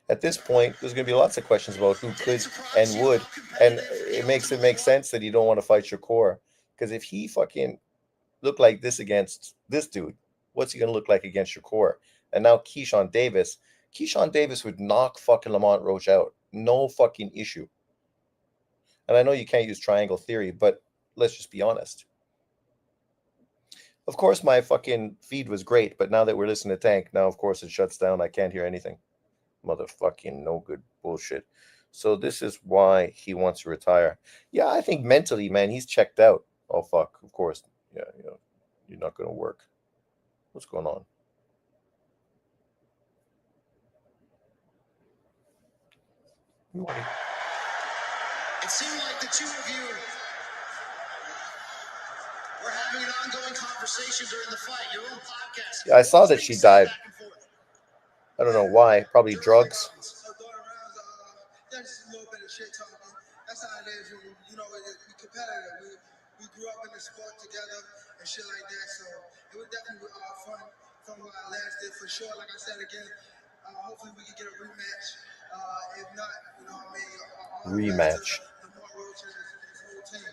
At this point, there's going to be lots of questions about who could and would. And it makes sense that you don't want to fight your core. Because if he fucking looked like this against this dude, what's he going to look like against your core? And now Keyshawn Davis would knock fucking Lamont Roach out. No fucking issue. And I know you can't use triangle theory, but let's just be honest. Of course, my fucking feed was great, but now that we're listening to Tank, now, of course, it shuts down. I can't hear anything. Motherfucking no good bullshit. So this is why he wants to retire. Yeah, I think mentally, man, he's checked out. Oh, fuck. Of course. Yeah, you're not going to work. What's going on? It seemed like the two of you were having an ongoing conversation during the fight. Your own podcast. Yeah, I saw that she died. I don't know why. Probably drugs. There's a little bit of shit talking. That's how it is. You know, we're competitive. We grew up in the sport together and shit like that. So it was definitely fun from what I last did for sure. Like I said again, hopefully we can get a rematch. If not, you know what I mean? Rematch. Lamont Roach and his whole team.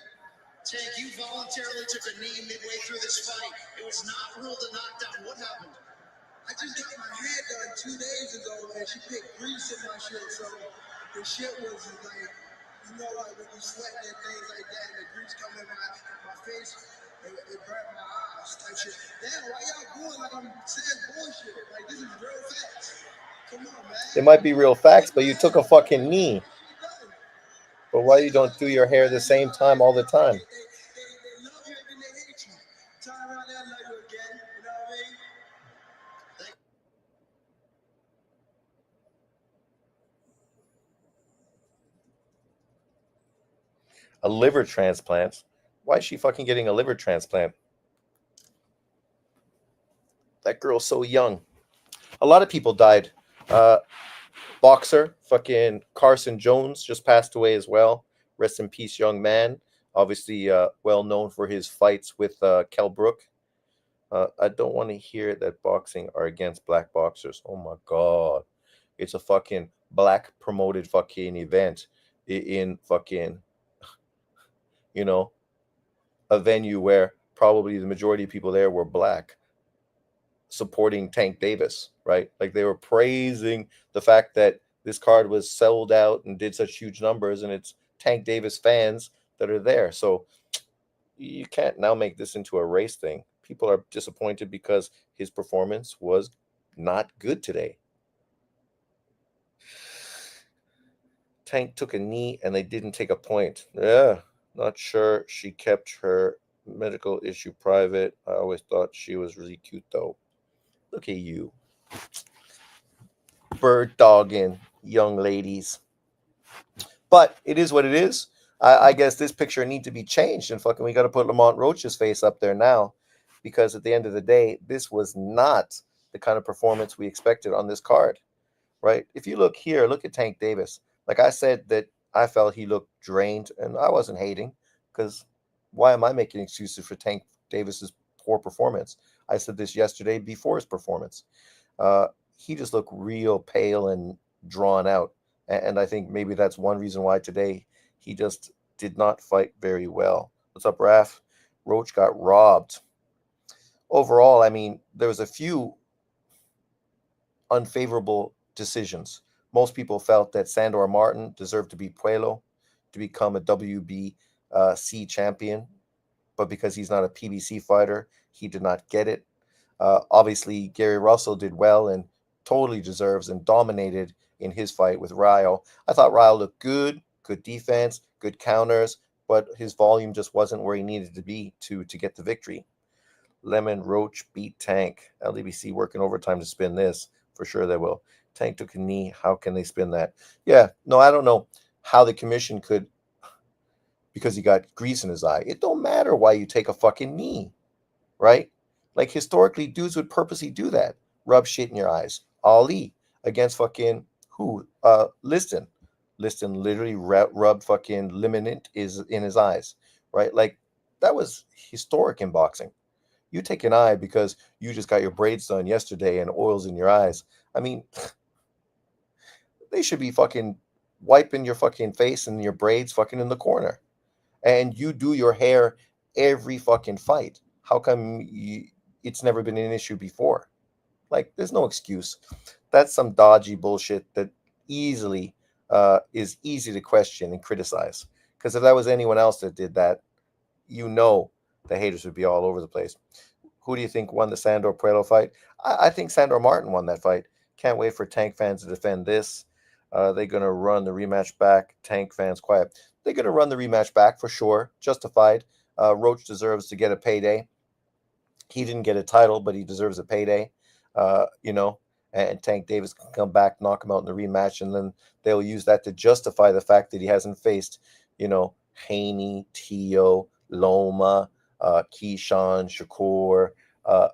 Tank, you voluntarily took a knee midway through this fight. It was not ruled a knockdown. What happened? I just got my hair done 2 days ago, and she put grease in my shit, so the shit was like, you know, like when you sweat and things like that, and the grease come in my face, it burnt my eyes type shit. Damn, why y'all going like I'm saying bullshit? Like, this is real facts. Come on, man. It might be real facts, but you took a fucking knee. But why you don't do your hair the same time all the time? They love you and then they hate you. Turn around there and love you again, you know what I mean? A liver transplant? Why is she fucking getting a liver transplant? That girl's so young. A lot of people died. Boxer, fucking Carson Jones just passed away as well. Rest in peace, young man. Obviously, well known for his fights with Kell Brook. I don't want to hear that boxing are against black boxers. Oh my God. It's a fucking black promoted fucking event in you know, a venue where probably the majority of people there were black, supporting Tank Davis, right? Like they were praising the fact that this card was sold out and did such huge numbers, and it's Tank Davis fans that are there. So you can't now make this into a race thing. People are disappointed because his performance was not good today. Tank took a knee and they didn't take a point. Yeah, not sure she kept her medical issue private. I always thought she was really cute though. Look at you. Bird dogging young ladies. But it is what it is. I guess this picture needs to be changed, and fucking we got to put Lamont Roach's face up there now, because at the end of the day, this was not the kind of performance we expected on this card, right? If you look here, look at Tank Davis. Like I said, that I felt he looked drained, and I wasn't hating, because why am I making excuses for Tank Davis's poor performance? I said this yesterday before his performance. Uh, he just looked real pale and drawn out. And I think maybe that's one reason why today he just did not fight very well. What's up, Raf? Roach got robbed. Overall, I mean, there was a few unfavorable decisions. Most people felt that Sandor Martin deserved to be Puelo, to become a WBC champion, but because he's not a PBC fighter, he did not get it. Obviously, Gary Russell did well and totally deserves and dominated in his fight with Ryle. I thought Ryle looked good defense, good counters, but his volume just wasn't where he needed to be to get the victory. Lemon Roach beat Tank. LDBC working overtime to spin this. For sure they will. Tank took a knee. How can they spin that? Yeah, no, I don't know how the commission could, because he got grease in his eye. It don't matter why you take a fucking knee, right? Like historically, dudes would purposely do that. Rub shit in your eyes. Ali against fucking who? Liston. Liston literally rubbed fucking liniment is in his eyes, right? Like that was historic in boxing. You take an eye because you just got your braids done yesterday and oils in your eyes. I mean, they should be fucking wiping your fucking face and your braids fucking in the corner. And you do your hair every fucking fight. How come it's never been an issue before? Like, there's no excuse. That's some dodgy bullshit that easily is easy to question and criticize. Because if that was anyone else that did that, you know the haters would be all over the place. Who do you think won the Sandor Puelo fight? I think Sandor Martin won that fight. Can't wait for Tank fans to defend this. They're going to run the rematch back. Tank fans, quiet. They're going to run the rematch back for sure. Justified. Roach deserves to get a payday. He didn't get a title, but he deserves a payday. And Tank Davis can come back, knock him out in the rematch, and then they'll use that to justify the fact that he hasn't faced, Haney, Tio, Loma, Keyshawn, Shakur,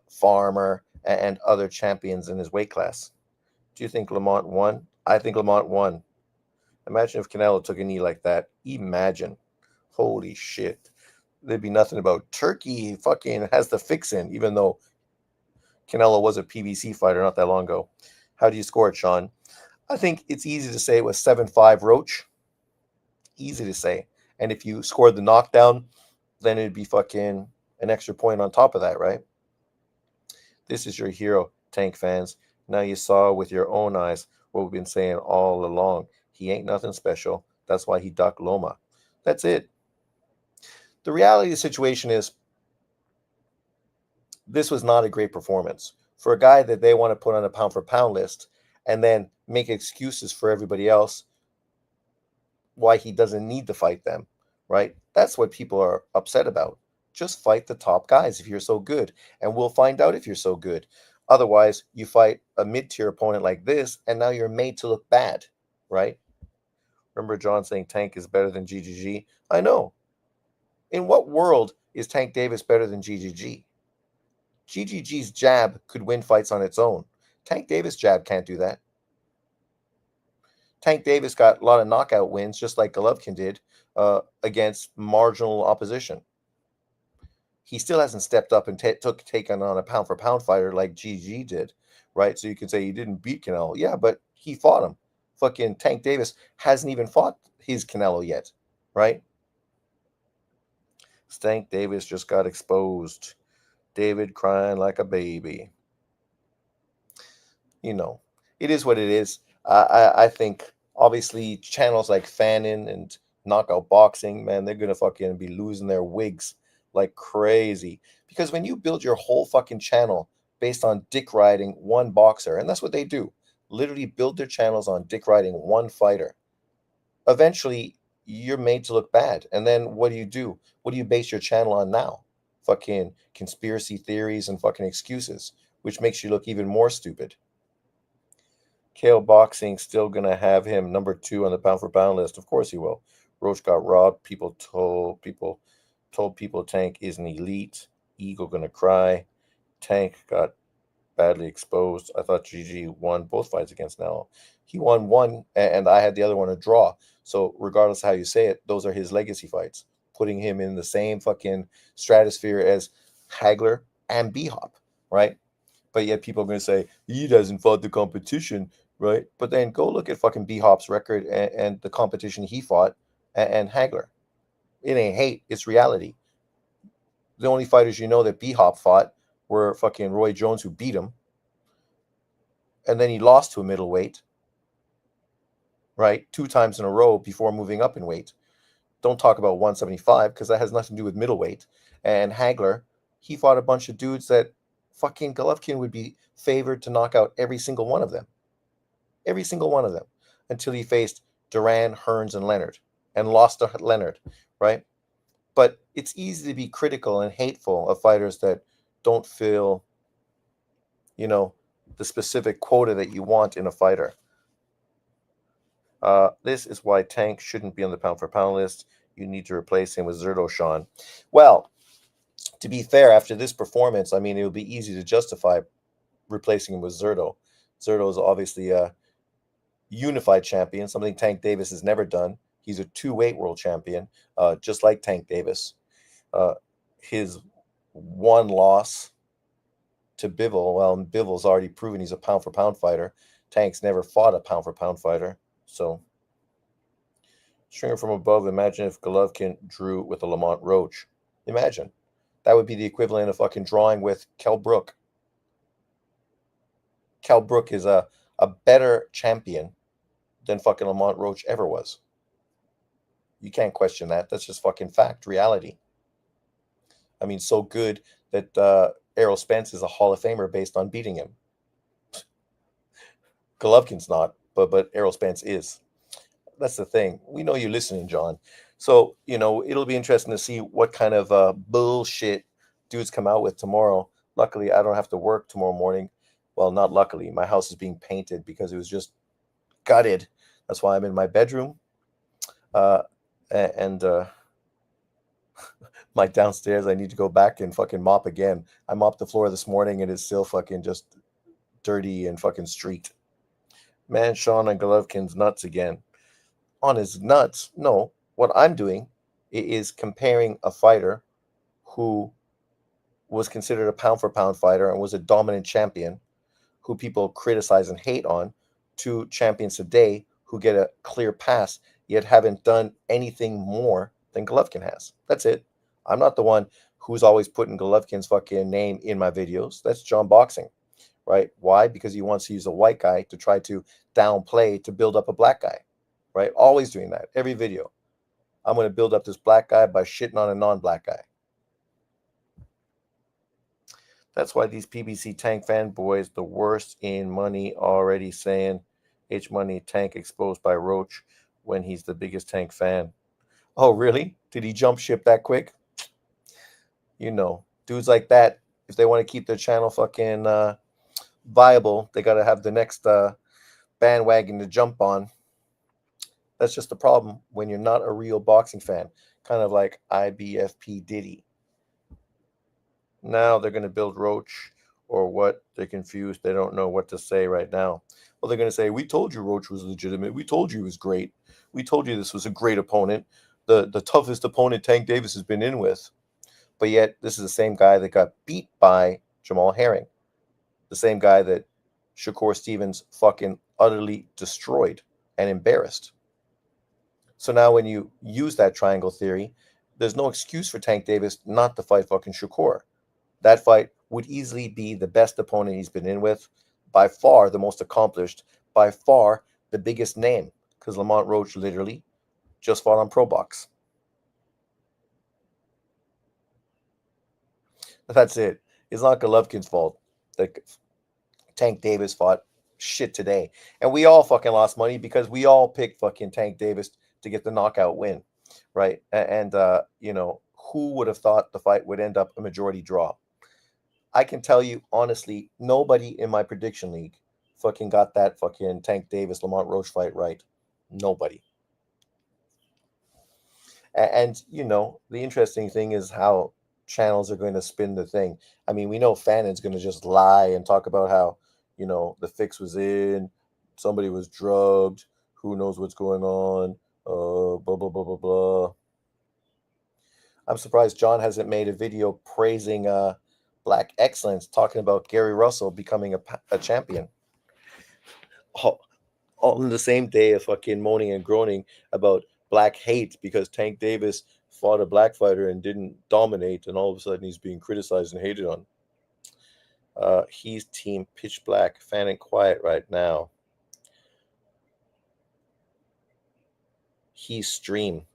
Farmer, and other champions in his weight class. Do you think Lamont won? I think Lamont won. Imagine if Canelo took a knee like that. Imagine. Holy shit. There'd be nothing about Turkey fucking has the fix-in, even though Canelo was a PBC fighter not that long ago. How do you score it, Sean? I think it's easy to say it was 7-5 Roach. Easy to say. And if you scored the knockdown, then it'd be fucking an extra point on top of that, right? This is your hero, Tank fans. Now you saw with your own eyes what we've been saying all along. He ain't nothing special. That's why he ducked Loma. That's it. The reality of the situation is this was not a great performance. For a guy that they want to put on a pound-for-pound list and then make excuses for everybody else why he doesn't need to fight them, right? That's what people are upset about. Just fight the top guys if you're so good, and we'll find out if you're so good. Otherwise, you fight a mid-tier opponent like this, and now you're made to look bad, right? Remember John saying Tank is better than GGG? I know. In what world is Tank Davis better than GGG? GGG's jab could win fights on its own. Tank Davis' jab can't do that. Tank Davis got a lot of knockout wins, just like Golovkin did, against marginal opposition. He still hasn't stepped up and taken on a pound-for-pound fighter like GG did, right? So you can say he didn't beat Canelo. Yeah, but he fought him. Fucking Tank Davis hasn't even fought his Canelo yet, right? Tank Davis just got exposed. David crying like a baby. You know, it is what it is. I think obviously channels like Fanon and Knockout Boxing, man, they're gonna fucking be losing their wigs like crazy. Because when you build your whole fucking channel based on dick riding one boxer, and that's what they do, literally build their channels on dick riding one fighter, eventually you're made to look bad. And then what do? What do you base your channel on now? Fucking conspiracy theories and fucking excuses, which makes you look even more stupid. Kale Boxing still gonna have him number 2 on the pound for pound list. Of course he will. Roach got robbed. People Tank is an elite. Eagle gonna cry. Tank got badly exposed. I thought GG won both fights against Nello. He won one, and I had the other one a draw. So regardless of how you say it, those are his legacy fights, putting him in the same fucking stratosphere as Hagler and B Hop, right? But yet people are going to say he doesn't fought the competition, right? But then go look at fucking B Hop's record and the competition he fought and Hagler. It ain't hate, it's reality. The only fighters you know that B Hop fought were fucking Roy Jones, who beat him, and then he lost to a middleweight, right? 2 times in a row before moving up in weight. Don't talk about 175 because that has nothing to do with middleweight. And Hagler, he fought a bunch of dudes that fucking Golovkin would be favored to knock out every single one of them. Every single one of them. Until he faced Duran, Hearns, and Leonard. And lost to Leonard, right? But it's easy to be critical and hateful of fighters that don't feel, the specific quota that you want in a fighter. This is why Tank shouldn't be on the pound for pound list. You need to replace him with Zerto Sean. Well, to be fair, after this performance, I mean, it would be easy to justify replacing him with Zerto. Zerto is obviously a unified champion, something Tank Davis has never done. He's a 2-weight world champion, just like Tank Davis. His one loss to Bivol, well, Bivol's already proven he's a pound for pound fighter. Tank's never fought a pound for pound fighter. So, Stringer from above, imagine if Golovkin drew with a Lamont Roach. Imagine. That would be the equivalent of fucking drawing with Kell Brook. Kell Brook is a better champion than fucking Lamont Roach ever was. You can't question that. That's just fucking fact, reality. I mean, so good that Errol Spence is a Hall of Famer based on beating him. Golovkin's not, but Errol Spence is. That's the thing. We know you're listening, John. So, it'll be interesting to see what kind of bullshit dudes come out with tomorrow. Luckily, I don't have to work tomorrow morning. Well, not luckily. My house is being painted because it was just gutted. That's why I'm in my bedroom. And my downstairs, I need to go back and fucking mop again. I mopped the floor this morning and it's still fucking just dirty and fucking streaked. Man, Sean and Golovkin's nuts again. On his nuts? No. What I'm doing is comparing a fighter who was considered a pound for pound fighter and was a dominant champion, who people criticize and hate on, to champions today who get a clear pass yet haven't done anything more than Golovkin has. That's it. I'm not the one who's always putting Golovkin's fucking name in my videos. That's John Boxing, right? Why? Because he wants to use a white guy to try to downplay to build up a black guy, right? Always doing that. Every video. I'm going to build up this black guy by shitting on a non-black guy. That's why these PBC Tank fanboys, the worst in money, already saying H Money Tank exposed by Roach when he's the biggest Tank fan. Oh, really? Did he jump ship that quick? Dudes like that, if they want to keep their channel fucking viable, they got to have the next bandwagon to jump on. That's just the problem when you're not a real boxing fan, kind of like IBFP Diddy. Now they're going to build Roach or what? They're confused. They don't know what to say right now. Well, they're going to say, we told you Roach was legitimate. We told you he was great. We told you this was a great opponent. The toughest opponent Tank Davis has been in with. But yet, this is the same guy that got beat by Jamal Herring. The same guy that Shakur Stevens fucking utterly destroyed and embarrassed. So now when you use that triangle theory, there's no excuse for Tank Davis not to fight fucking Shakur. That fight would easily be the best opponent he's been in with, by far the most accomplished, by far the biggest name, because Lamont Roach literally just fought on Pro Box. That's it. It's not Golovkin's fault that Tank Davis fought shit today. And we all fucking lost money because we all picked fucking Tank Davis to get the knockout win, right? And who would have thought the fight would end up a majority draw? I can tell you honestly, nobody in my prediction league fucking got that fucking Tank Davis Lamont Roach fight right. Nobody. And the interesting thing is how channels are going to spin the thing. I mean, we know Fannon's going to just lie and talk about how, the fix was in, somebody was drugged, who knows what's going on, blah, blah, blah, blah, blah. I'm surprised John hasn't made a video praising Black Excellence, talking about Gary Russell becoming a champion. All on the same day of fucking moaning and groaning about Black hate because Tank Davis fought a black fighter and didn't dominate, and all of a sudden he's being criticized and hated on. He's team Pitch Black, Fanning quiet right now. He's stream.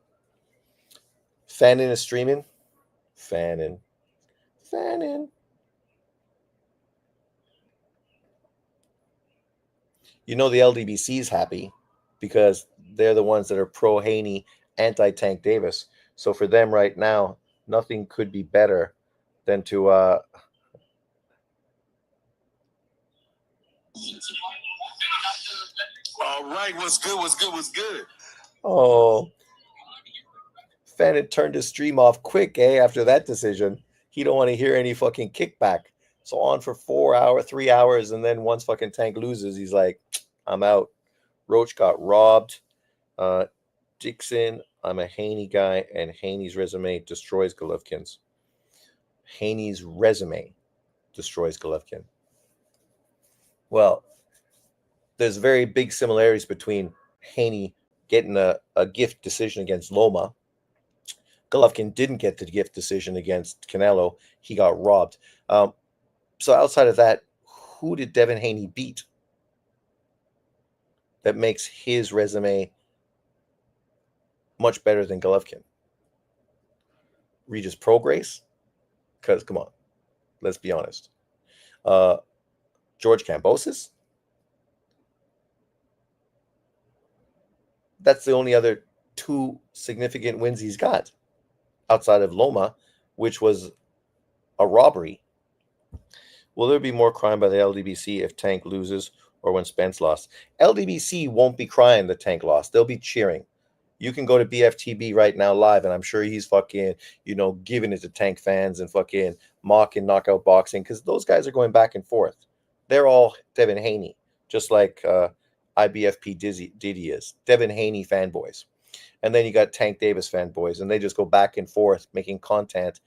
Fannin is streaming. Fannin. The LDBC is happy because they're the ones that are pro Haney, anti Tank Davis. So for them right now, nothing could be better than to All right, what's good? Oh, Fannin turned his stream off quick, after that decision. He don't want to hear any fucking kickback. So on for 3 hours, and then once fucking Tank loses, he's like, I'm out. Roach got robbed. Dixon, I'm a Haney guy, and Haney's resume destroys Golovkin's. Haney's resume destroys Golovkin. Well, there's very big similarities between Haney getting a gift decision against Loma. Golovkin didn't get the gift decision against Canelo. He got robbed. So outside of that, who did Devin Haney beat that makes his resume much better than Golovkin? Regis Prograis? Because, come on, let's be honest. George Kambosos? That's the only other two significant wins he's got outside of Loma, which was a robbery. Will there be more crime by the LDBC if Tank loses or when Spence lost? LDBC won't be crying that Tank lost. They'll be cheering. You can go to BFTB right now live, and I'm sure he's fucking, giving it to Tank fans and fucking mocking knockout boxing, because those guys are going back and forth. They're all Devin Haney, just like IBFP Diddy is. Devin Haney fanboys. And then you got Tank Davis fanboys, and they just go back and forth making content,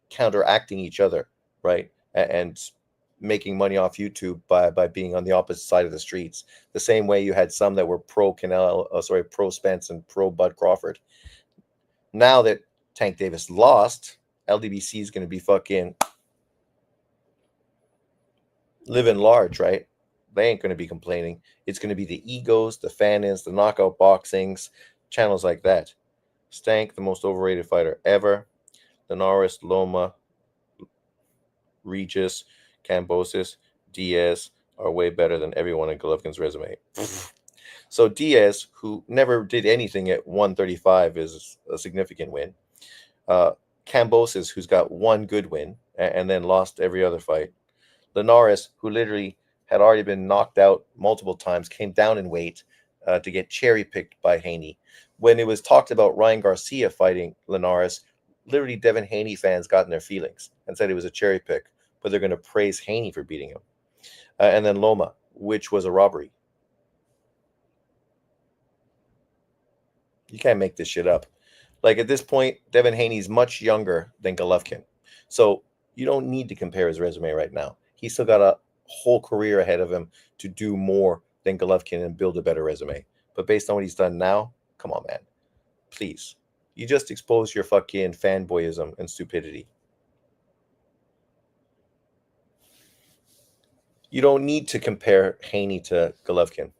counteracting each other, right? And making money off YouTube by being on the opposite side of the streets. The same way you had some that were pro Spence and pro Bud Crawford. Now that Tank Davis lost, LDBC is going to be fucking living large, right? They ain't going to be complaining. It's going to be the egos, the fan-ins, the knockout boxings, channels like that. Stank, the most overrated fighter ever. Linares, Loma, Regis, Kambosos, Diaz are way better than everyone in Golovkin's resume. So Diaz, who never did anything at 135, is a significant win. Kambosos, who's got one good win and then lost every other fight. Linares, who literally had already been knocked out multiple times, came down in weight to get cherry-picked by Haney. When it was talked about Ryan Garcia fighting Linares, literally Devin Haney fans got in their feelings and said it was a cherry pick, but they're going to praise Haney for beating him. And then Loma, which was a robbery. You can't make this shit up. Like, at this point, Devin Haney's much younger than Golovkin. So you don't need to compare his resume right now. He's still got a whole career ahead of him to do more than Golovkin and build a better resume. But based on what he's done now, come on, man. Please. You just expose your fucking fanboyism and stupidity. You don't need to compare Haney to Golovkin.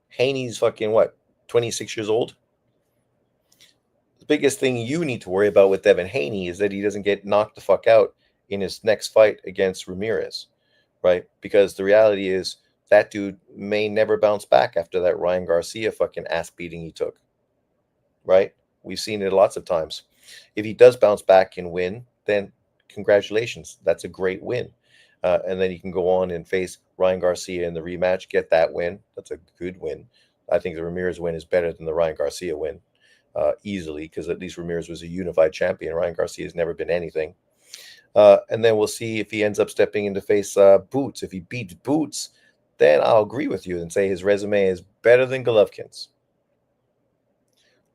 Haney's fucking what, 26 years old? The biggest thing you need to worry about with Devin Haney is that he doesn't get knocked the fuck out in his next fight against Ramirez, right? Because the reality is that dude may never bounce back after that Ryan Garcia fucking ass beating he took, right? We've seen it lots of times. If he does bounce back and win, then congratulations. That's a great win. And then you can go on and face Ryan Garcia in the rematch, get that win. That's a good win. I think the Ramirez win is better than the Ryan Garcia win, easily, because at least Ramirez was a unified champion. Ryan Garcia has never been anything. And then we'll see if he ends up stepping in to face Boots. If he beats Boots, then I'll agree with you and say his resume is better than Golovkin's.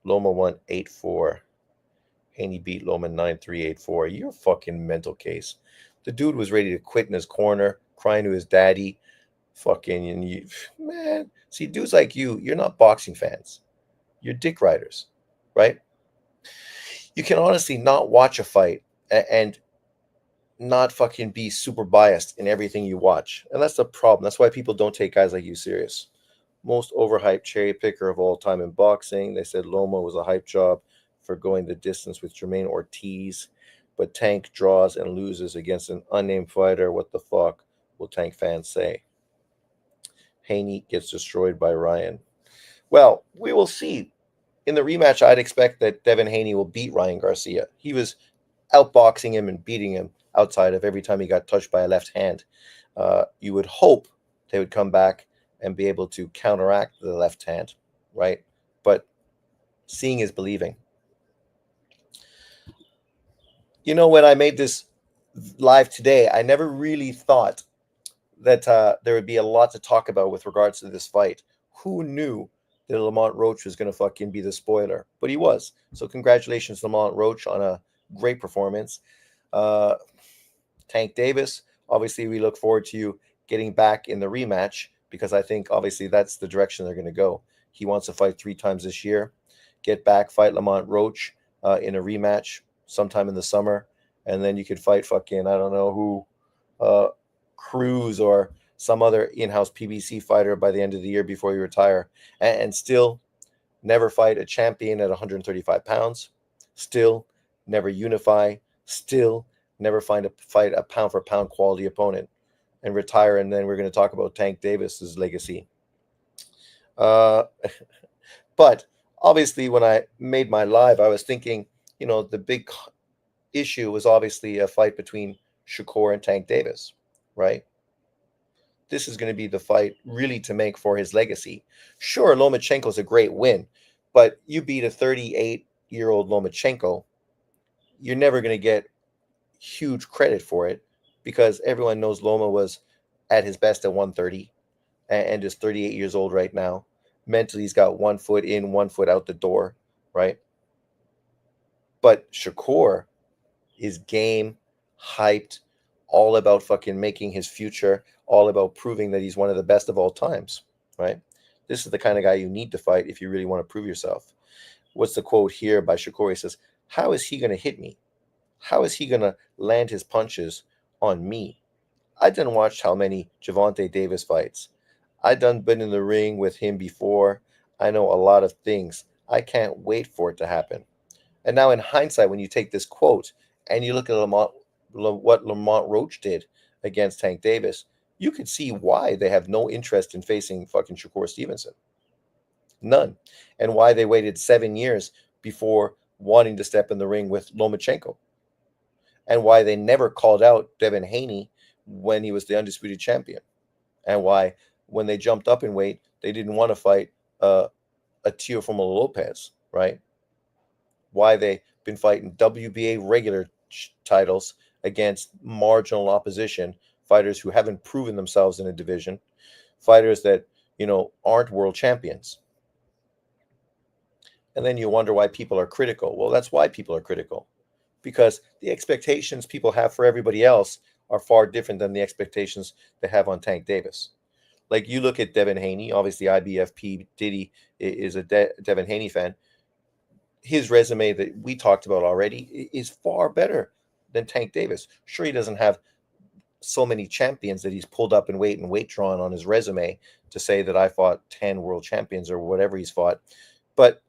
Loma won 8-4. Haney beat Loma 9-3, 8-4. You're a fucking mental case. The dude was ready to quit in his corner, crying to his daddy. Fucking, and you, man. See, dudes like you're not boxing fans. You're dick riders, right? You can honestly not watch a fight and not fucking be super biased in everything you watch. And that's the problem. That's why people don't take guys like you serious. Most overhyped cherry picker of all time in boxing. They said Loma was a hype job for going the distance with Jermaine Ortiz, but Tank draws and loses against an unnamed fighter. What the fuck will Tank fans say? Haney gets destroyed by Ryan. Well, we will see. In the rematch, I'd expect that Devin Haney will beat Ryan Garcia. He was outboxing him and beating him outside of every time he got touched by a left hand. You would hope they would come back and be able to counteract the left hand, right? But seeing is believing. You know, when I made this live today, I never really thought that there would be a lot to talk about with regards to this fight. Who knew that Lamont Roach was going to fucking be the spoiler? But he was. So congratulations, Lamont Roach, on a great performance. Tank Davis, obviously we look forward to you getting back in the rematch, because I think obviously that's the direction they're going to go. He wants to fight 3 times this year. Get back, fight Lamont Roach in a rematch sometime in the summer, and then you could fight fucking, I don't know who, Cruz or some other in-house PBC fighter by the end of the year before you retire, and still never fight a champion at 135 pounds, still never unify, still never fight a pound for pound quality opponent, and retire. And then we're going to talk about Tank Davis's legacy. But obviously, when I made my live, I was thinking, the big issue was obviously a fight between Shakur and Tank Davis, right? This is going to be the fight really to make for his legacy. Sure, Lomachenko's a great win, but you beat a 38-year-old Lomachenko, you're never going to get huge credit for it, because everyone knows Loma was at his best at 130 and is 38 years old right now. Mentally, he's got 1 foot in, 1 foot out the door, right? But Shakur is game, hyped, all about fucking making his future, all about proving that he's one of the best of all times, right? This is the kind of guy you need to fight if you really want to prove yourself. What's the quote here by Shakur? He says, "How is he going to hit me? How is he going to land his punches on me? I done watched how many Gervonta Davis fights. I done been in the ring with him before. I know a lot of things. I can't wait for it to happen." And now in hindsight, when you take this quote and you look at what Lamont Roach did against Tank Davis, you could see why they have no interest in facing fucking Shakur Stevenson. None. And why they waited 7 years before wanting to step in the ring with Lomachenko. And why they never called out Devin Haney when he was the undisputed champion. And why, when they jumped up in weight, they didn't want to fight a Teofimo Lopez, right? Why they been fighting WBA regular titles against marginal opposition, fighters who haven't proven themselves in a division, fighters that, aren't world champions. And then you wonder why people are critical. Well, that's why people are critical, because the expectations people have for everybody else are far different than the expectations they have on Tank Davis. Like, you look at Devin Haney, obviously IBFP Diddy is a Devin Haney fan. his resume that we talked about already is far better than Tank Davis. Sure, he doesn't have so many champions that he's pulled up in weight drawn on his resume to say that I fought 10 world champions or whatever he's fought. But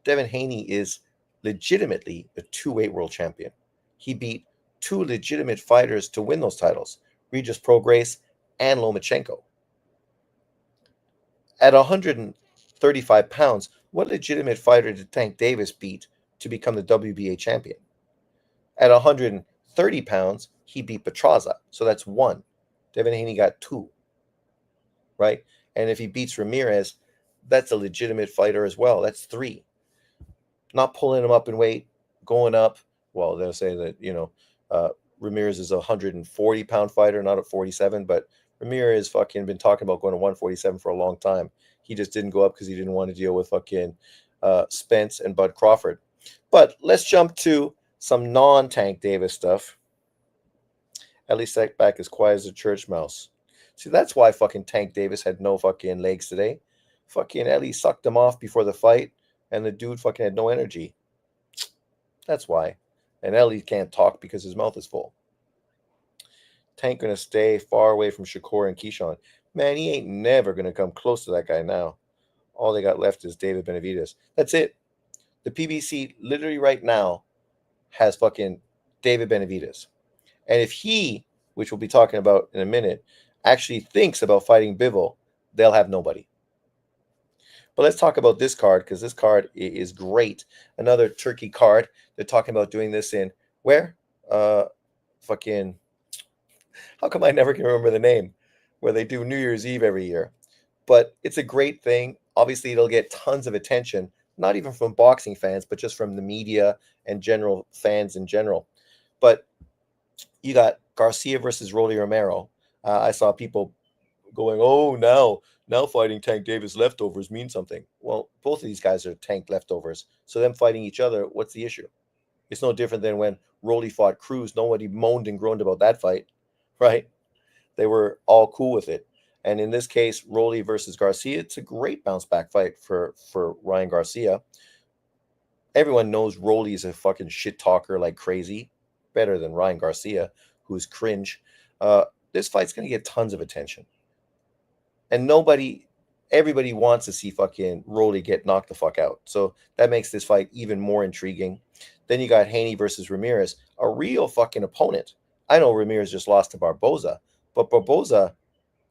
Devin Haney is legitimately a two-weight world champion. He beat two legitimate fighters to win those titles, Regis Prograis and Lomachenko. At 135 pounds, what legitimate fighter did Tank Davis beat to become the WBA champion? At 130 pounds, he beat Petraza. So that's one. Devin Haney got two, right? And if he beats Ramirez, that's a legitimate fighter as well. That's three. Not pulling him up in weight, going up. Well, they'll say that, Ramirez is a 140-pound fighter, not a 47, but Ramirez fucking been talking about going to 147 for a long time. He just didn't go up because he didn't want to deal with fucking Spence and Bud Crawford. But let's jump to some non-Tank Davis stuff. At least that back as quiet as a church mouse. See, that's why fucking Tank Davis had no fucking legs today. Fucking Ellie sucked him off before the fight, and the dude fucking had no energy. That's why. And Ellie can't talk because his mouth is full. Tank gonna stay far away from Shakur and Keyshawn. Man, he ain't never gonna come close to that guy now. All they got left is David Benavidez. That's it. The PBC literally right now has fucking David Benavidez. And if he, which we'll be talking about in a minute, actually thinks about fighting Bivol, they'll have nobody. But let's talk about this card because this card is great. Another Turkey card. They're talking about doing this in where? Fucking. How come I never can remember the name? Where they do New Year's Eve every year. But it's a great thing. Obviously, it'll get tons of attention, not even from boxing fans, but just from the media and general fans in general. But you got Garcia versus Rolly Romero. I saw people going, oh, now fighting Tank Davis leftovers means something. Well, both of these guys are Tank leftovers. So them fighting each other, what's the issue? It's no different than when Rolly fought Cruz. Nobody moaned and groaned about that fight, right? They were all cool with it. And in this case, Rolly versus Garcia, it's a great bounce back fight for Ryan Garcia. Everyone knows Rolly is a fucking shit talker like crazy. Better than Ryan Garcia, who's cringe. This fight's going to get tons of attention. And everybody wants to see fucking Rolly get knocked the fuck out. So that makes this fight even more intriguing. Then you got Haney versus Ramirez, a real fucking opponent. I know Ramirez just lost to Barboza, but Barboza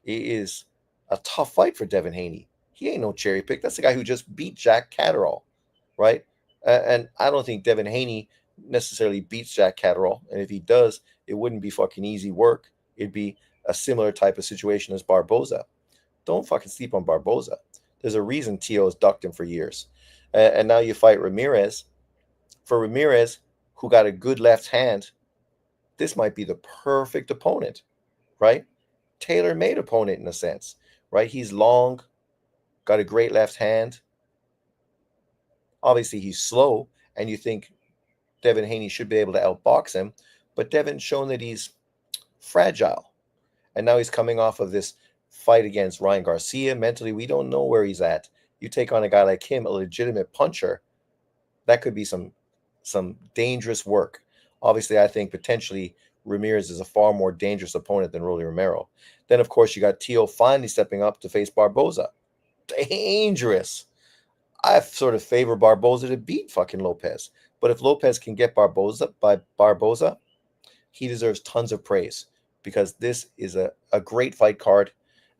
is a tough fight for Devin Haney. He ain't no cherry pick. That's the guy who just beat Jack Catterall, right? And I don't think Devin Haney necessarily beats Jack Catterall. And if he does, it wouldn't be fucking easy work. It'd be a similar type of situation as Barboza. Don't fucking sleep on Barboza. There's a reason Tio has ducked him for years. And now you fight Ramirez. For Ramirez, who got a good left hand, this might be the perfect opponent, right? Tailor-made opponent in a sense, right? He's long, got a great left hand. Obviously, he's slow, and you think Devin Haney should be able to outbox him, but Devin's shown that he's fragile. And now he's coming off of this fight against Ryan Garcia. Mentally, we don't know where he's at. You take on a guy like him, a legitimate puncher, that could be some dangerous work. Obviously, I think potentially Ramirez is a far more dangerous opponent than Rolly Romero. Then, of course, you got Tio finally stepping up to face Barboza. Dangerous. I sort of favor Barboza to beat fucking Lopez. But if Lopez can get Barboza, he deserves tons of praise because this is a great fight card.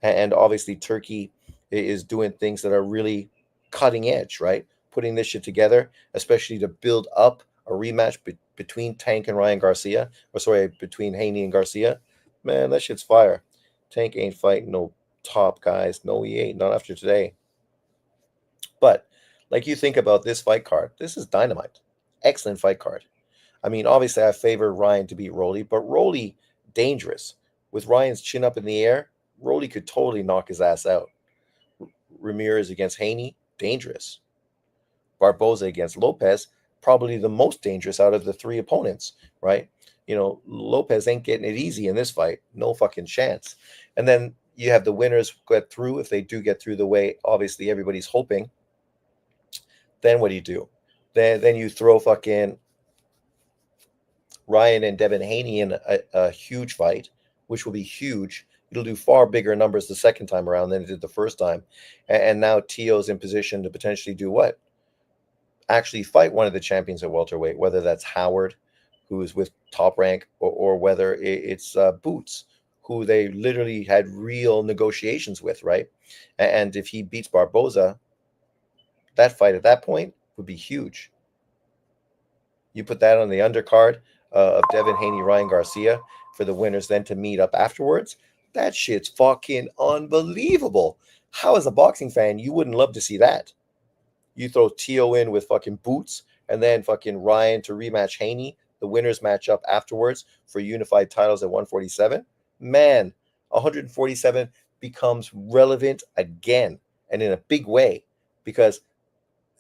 And obviously, Turkey is doing things that are really cutting edge, right? Putting this shit together, especially to build up a rematch between Tank and Ryan Garcia, between Haney and Garcia. Man, that shit's fire. Tank ain't fighting no top guys. No, he ain't. Not after today. But like you think about this fight card, this is dynamite. Excellent fight card. I mean, obviously, I favor Ryan to beat Rolly, but Rolly, dangerous. With Ryan's chin up in the air, Rolly could totally knock his ass out. Ramirez against Haney, dangerous. Barboza against Lopez, probably the most dangerous out of the three opponents, right? Lopez ain't getting it easy in this fight. No fucking chance. And then you have the winners get through if they do get through the way, obviously, everybody's hoping. Then what do? Then you throw fucking Ryan and Devin Haney in a huge fight, which will be huge. It'll do far bigger numbers the second time around than it did the first time. And now Tio's in position to potentially do what? Actually fight one of the champions at welterweight, whether that's Howard, who is with Top Rank, or whether it's Boots, who they literally had real negotiations with, right? And if he beats Barboza, that fight at that point would be huge. You put that on the undercard of Devin Haney, Ryan Garcia, for the winners then to meet up afterwards. That shit's fucking unbelievable. How, as a boxing fan, you wouldn't love to see that? You throw Tio in with fucking Boots, and then fucking Ryan to rematch Haney. The winners match up afterwards for unified titles at 147. Man, 147 becomes relevant again, and in a big way, because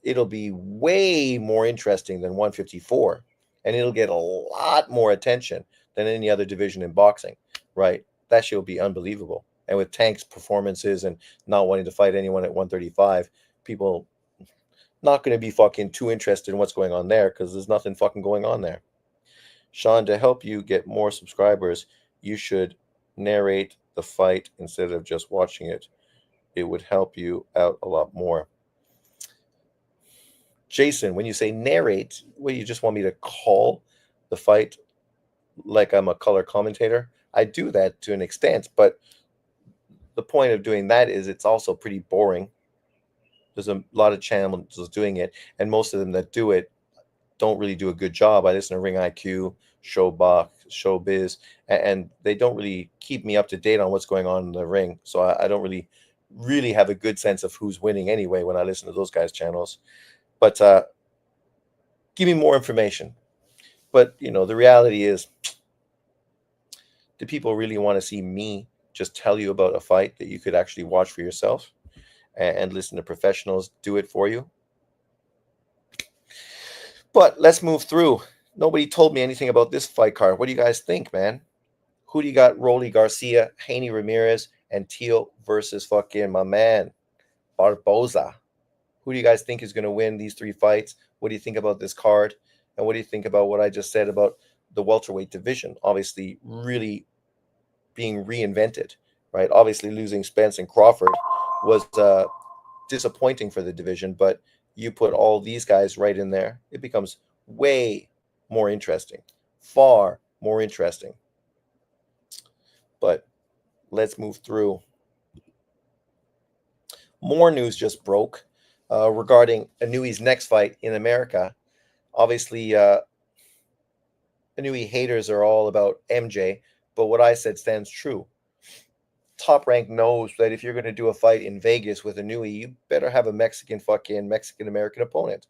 it'll be way more interesting than 154, and it'll get a lot more attention than any other division in boxing, right? That shit will be unbelievable. And with Tank's performances and not wanting to fight anyone at 135, people not going to be fucking too interested in what's going on there, because there's nothing fucking going on there. Sean, to help you get more subscribers, you should narrate the fight instead of just watching it. It would help you out a lot more. Jason, when you say narrate, what, you just want me to call the fight like I'm a color commentator? I do that to an extent, but the point of doing that is it's also pretty boring. There's a lot of channels doing it, and most of them that do it don't really do a good job. I listen to Ring IQ, Showbox, Showbiz, and they don't really keep me up to date on what's going on in the ring. So I don't really have a good sense of who's winning anyway when I listen to those guys' channels. But give me more information. But, the reality is, do people really want to see me just tell you about a fight that you could actually watch for yourself and listen to professionals do it for you? But let's move through. Nobody told me anything about this fight card. What do you guys think, man? Who do you got? Rolly Garcia, Haney Ramirez, and Teal versus fucking my man, Barboza. Who do you guys think is going to win these three fights? What do you think about this card? And what do you think about what I just said about the welterweight division? Obviously, really being reinvented, right? Obviously, losing Spence and Crawford was disappointing for the division, but you put all these guys right in there, it becomes way more interesting, far more interesting. But let's move through. More news just broke regarding Inui's next fight in America. Obviously, Inui haters are all about MJ, but what I said stands true. Top Rank knows that if you're going to do a fight in Vegas with Inui, you better have a Mexican American opponent.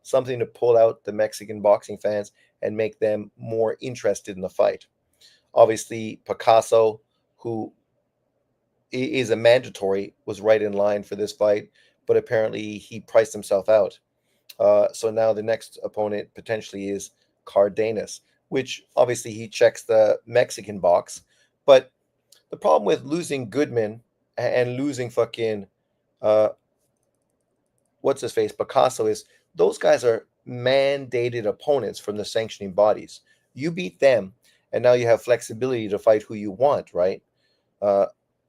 Something to pull out the Mexican boxing fans and make them more interested in the fight. Obviously, Picasso, who is a mandatory, was right in line for this fight, but apparently he priced himself out. So now the next opponent potentially is Cardenas, which obviously he checks the Mexican box. But the problem with losing Goodman and losing fucking what's his face, Picasso, is those guys are mandated opponents from the sanctioning bodies. You beat them, and now you have flexibility to fight who you want, right?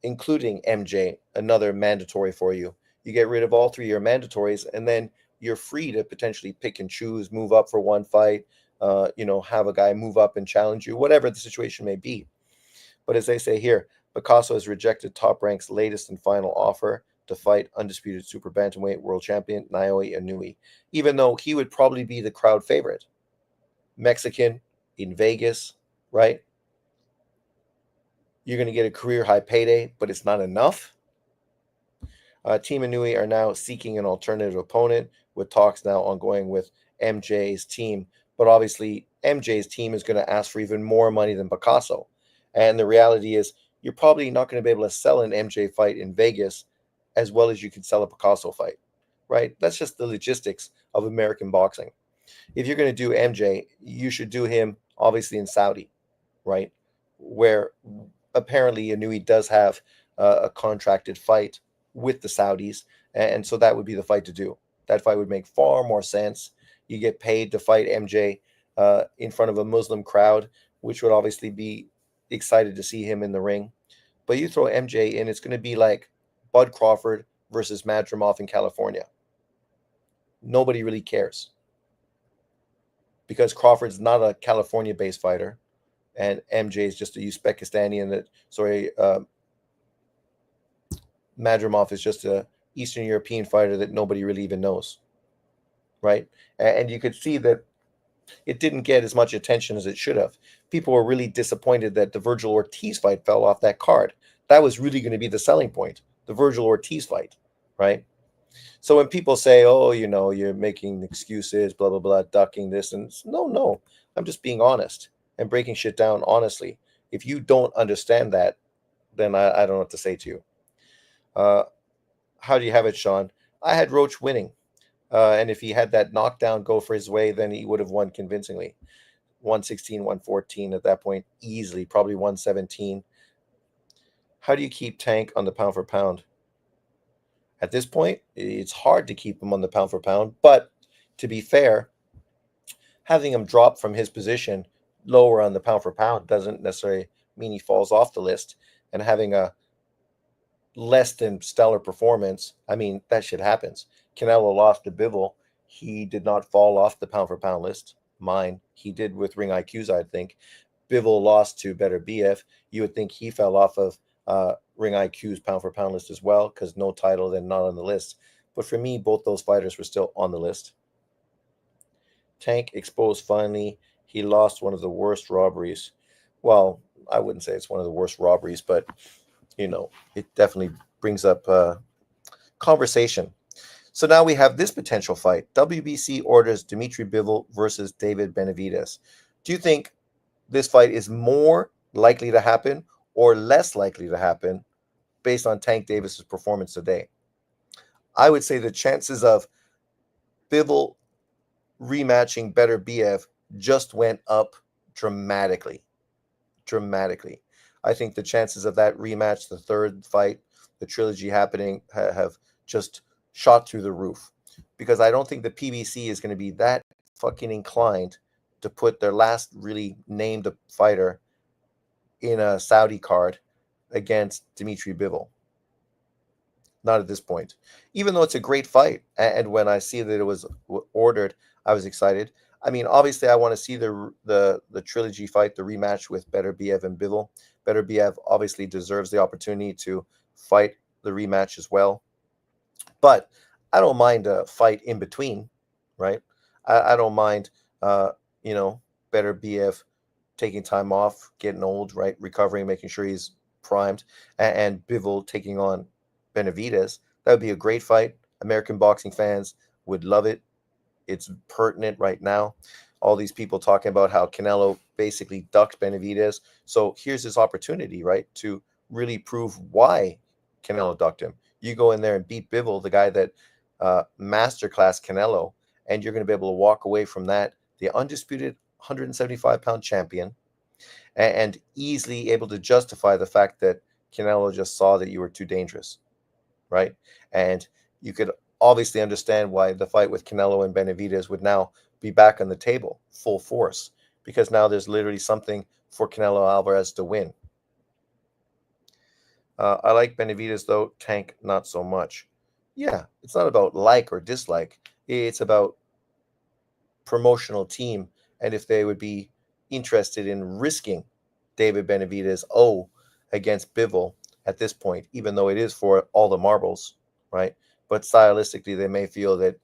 Including MJ, another mandatory for you. You get rid of all three of your mandatories, and then you're free to potentially pick and choose, move up for one fight, have a guy move up and challenge you, whatever the situation may be. But as they say here, Picasso has rejected Top Rank's latest and final offer to fight undisputed super bantamweight world champion Naoya Inoue, even though he would probably be the crowd favorite. Mexican in Vegas, right? You're going to get a career high payday, but it's not enough. Team Inoue are now seeking an alternative opponent, with talks now ongoing with MJ's team. But obviously, MJ's team is going to ask for even more money than Picasso. And the reality is, you're probably not going to be able to sell an MJ fight in Vegas as well as you can sell a Picasso fight, right? That's just the logistics of American boxing. If you're going to do MJ, you should do him obviously in Saudi, right? Where apparently Inoue does have a contracted fight with the Saudis, and so that would be the fight to do. That fight would make far more sense, You get paid to fight MJ in front of a Muslim crowd, which would obviously be excited to see him in the ring. But you throw MJ in, it's going to be like Bud Crawford versus Madrimov in California. Nobody really cares because Crawford's not a California-based fighter, and MJ is just a Uzbekistani, and Madrimov is just a Eastern European fighter that nobody really even knows, right? And you could see that it didn't get as much attention as it should have. People were really disappointed that the Virgil Ortiz fight fell off that card. That was really going to be the selling point, the Virgil Ortiz fight, right? So when people say, "Oh, you're making excuses, blah blah blah, ducking this," and no, I'm just being honest and breaking shit down honestly. If you don't understand that, then I don't know what to say to you. Uh, how do you have it, Sean? I had Roach winning, and if he had that knockdown go for his way, then he would have won convincingly. 116, 114 at that point, easily, probably 117. How do you keep Tank on the pound for pound? At this point, it's hard to keep him on the pound for pound, but to be fair, having him drop from his position lower on the pound for pound doesn't necessarily mean he falls off the list. And having a less than stellar performance, I mean, that shit happens. Canelo lost to Bivol. He did not fall off the pound for pound list. Mine. He did with Ring IQs, I think. Bivol lost to Better BF. You would think he fell off of Ring IQ's pound for pound list as well, because no title, then not on the list. But for me, both those fighters were still on the list. Tank exposed finally. He lost one of the worst robberies. Well, I wouldn't say it's one of the worst robberies, but it definitely brings up conversation. So now we have this potential fight. WBC orders Dimitri Bivol versus David Benavidez. Do you think this fight is more likely to happen or less likely to happen based on Tank Davis's performance today? I would say the chances of Bivol rematching Better BF just went up dramatically. Dramatically. I think the chances of that rematch, the third fight, the trilogy happening, have just shot through the roof. Because I don't think the PBC is going to be that fucking inclined to put their last really named fighter in a Saudi card against Dimitri Bivol. Not at this point. Even though it's a great fight, and when I see that it was ordered, I was excited. I mean, obviously, I want to see the trilogy fight, the rematch with Better BF and Bivol. Better BF obviously deserves the opportunity to fight the rematch as well. But I don't mind a fight in between, right? I don't mind, Better BF taking time off, getting old, right? Recovering, making sure he's primed, and Bivol taking on Benavidez. That would be a great fight. American boxing fans would love it. It's pertinent right now. All these people talking about how Canelo basically ducked Benavidez. So here's his opportunity, right, to really prove why Canelo ducked him. You go in there and beat Bivol, the guy that masterclass Canelo, and you're going to be able to walk away from that, the undisputed 175-pound champion, and easily able to justify the fact that Canelo just saw that you were too dangerous, right? And you could obviously understand why the fight with Canelo and Benavidez would now be back on the table full force, because now there's literally something for Canelo Alvarez to win. I like Benavidez, though. Tank, not so much. Yeah, it's not about like or dislike. It's about promotional team, and if they would be interested in risking David Benavidez against Bivol at this point, even though it is for all the marbles, right? But stylistically, they may feel that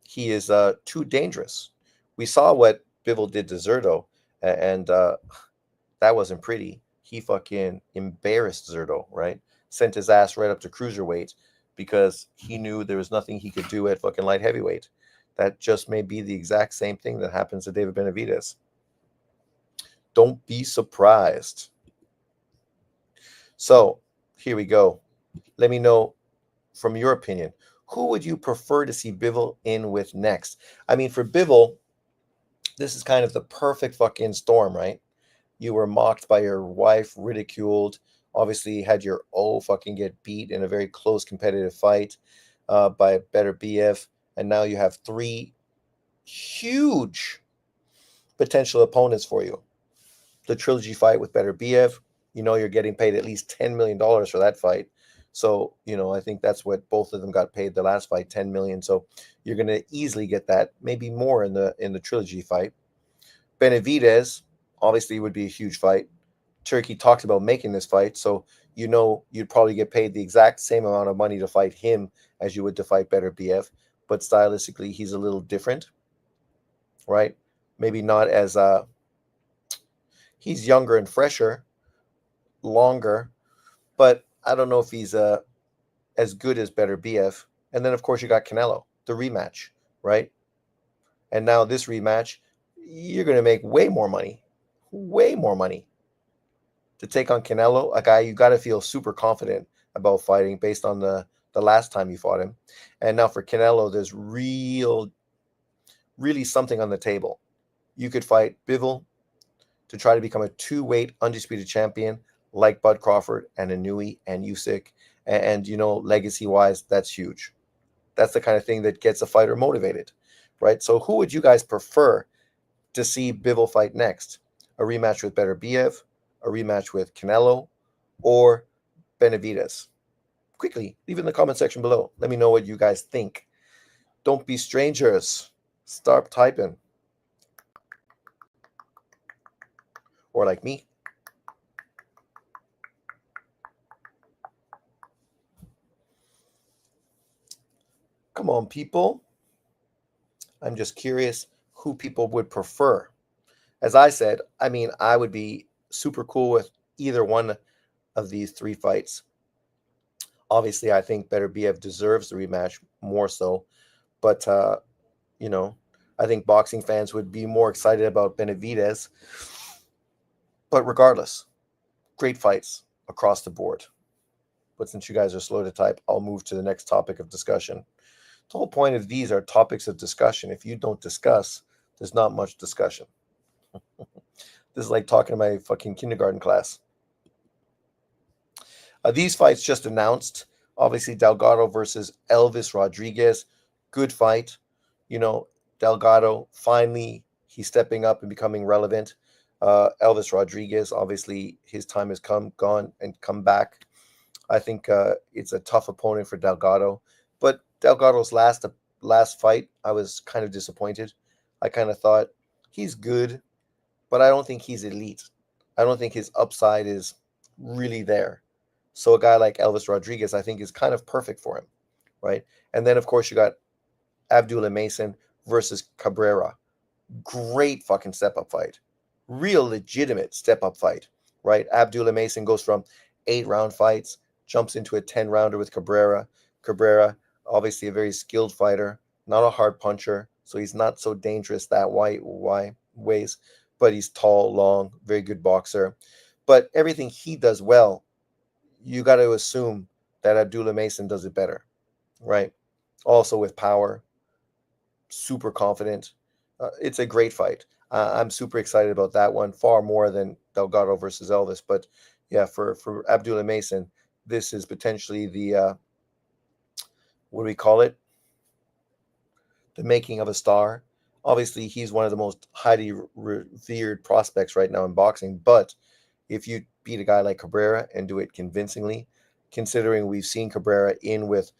he is too dangerous. We saw what Bivol did to Zerto, and that wasn't pretty. He fucking embarrassed Zerto, right? Sent his ass right up to cruiserweight because he knew there was nothing he could do at fucking light heavyweight. That just may be the exact same thing that happens to David Benavidez. Don't be surprised. So here we go. Let me know from your opinion, who would you prefer to see Bivol in with next? I mean, for Bivol, this is kind of the perfect fucking storm, right? You were mocked by your wife, ridiculed, obviously had your fucking get beat in a very close competitive fight by a Better BF, and now you have 3 huge potential opponents for you. The trilogy fight with Better BF, you're getting paid at least $10 million for that fight. So, I think that's what both of them got paid the last fight, 10 million. So you're going to easily get that, maybe more in the trilogy fight. Benavidez obviously would be a huge fight. Turkey talked about making this fight, so you'd probably get paid the exact same amount of money to fight him as you would to fight Better BF, but stylistically he's a little different, right? Maybe not as he's younger and fresher, longer, but I don't know if he's as good as Better BF. And then of course you got Canelo, the rematch, right? And now this rematch, you're going to make way more money to take on Canelo, a guy you got to feel super confident about fighting based on the last time you fought him. And now for Canelo, there's really something on the table. You could fight Bivol to try to become a two-weight undisputed champion like Bud Crawford and Inouye and Usyk. And legacy-wise, that's huge. That's the kind of thing that gets a fighter motivated, right? So who would you guys prefer to see Bivol fight next? A rematch with Better BF, a rematch with Canelo, or Benavidez? Quickly, leave it in the comment section below. Let me know what you guys think. Don't be strangers. Start typing. Or like me. Come on, people. I'm just curious who people would prefer. As I said, I would be super cool with either one of these three fights. Obviously, I think Better BF deserves the rematch more so. But, I think boxing fans would be more excited about Benavidez. But regardless, great fights across the board. But since you guys are slow to type, I'll move to the next topic of discussion. The whole point of these are topics of discussion. If you don't discuss, there's not much discussion. This is like talking to my fucking kindergarten class. These fights just announced. Obviously, Delgado versus Elvis Rodriguez. Good fight. Delgado, finally, he's stepping up and becoming relevant. Elvis Rodriguez, obviously, his time has gone, and come back. I think it's a tough opponent for Delgado. But Delgado's last fight, I was kind of disappointed. I kind of thought he's good, but I don't think he's elite. I don't think his upside is really there. So a guy like Elvis Rodriguez, I think, is kind of perfect for him, right? And then, of course, you got Abdullah Mason versus Cabrera. Great fucking step-up fight. Real legitimate step-up fight, right? Abdullah Mason goes from 8-round fights, jumps into a 10-rounder with Cabrera. Cabrera, obviously a very skilled fighter, not a hard puncher, so he's not so dangerous that ways, but he's tall, long, very good boxer. But everything he does well, you got to assume that Abdullah Mason does it better, right? Also with power, super confident. It's a great fight. I'm super excited about that one, far more than Delgado versus Elvis. But yeah, for Abdullah Mason, this is potentially the what do we call it? The making of a star. Obviously, he's one of the most highly revered prospects right now in boxing. But if you beat a guy like Cabrera and do it convincingly, considering we've seen Cabrera in with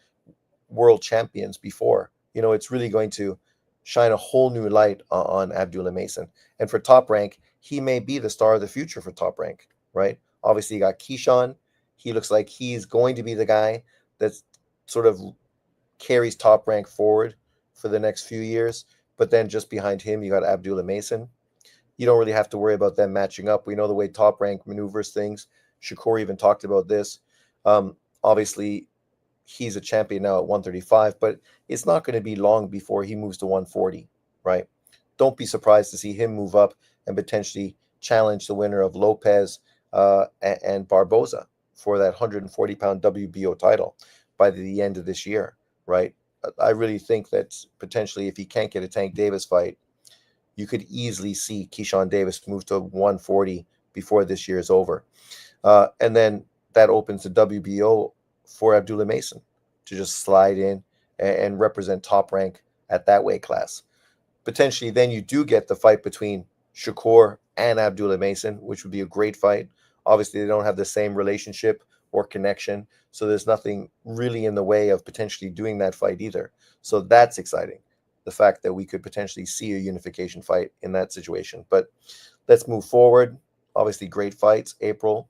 world champions before, it's really going to shine a whole new light on Abdullah Mason. And for Top Rank, he may be the star of the future for Top Rank, right? Obviously, you got Keyshawn. He looks like he's going to be the guy that's sort of carries Top Rank forward for the next few years. But then just behind him, you got Abdullah Mason. You don't really have to worry about them matching up. We know the way Top Rank maneuvers things. Shakur even talked about this. Obviously, he's a champion now at 135, but it's not going to be long before he moves to 140, right? Don't be surprised to see him move up and potentially challenge the winner of Lopez and Barboza for that 140-pound WBO title by the end of this year, right? I really think that potentially if he can't get a Tank Davis fight, you could easily see Keyshawn Davis move to 140 before this year is over. And then that opens the WBO for Abdullah Mason to just slide in and represent Top Rank at that weight class. Potentially, then you do get the fight between Shakur and Abdullah Mason, which would be a great fight. Obviously, they don't have the same relationship or connection, so there's nothing really in the way of potentially doing that fight either. So that's exciting. The fact that we could potentially see a unification fight in that situation. But let's move forward. Obviously, great fights. April.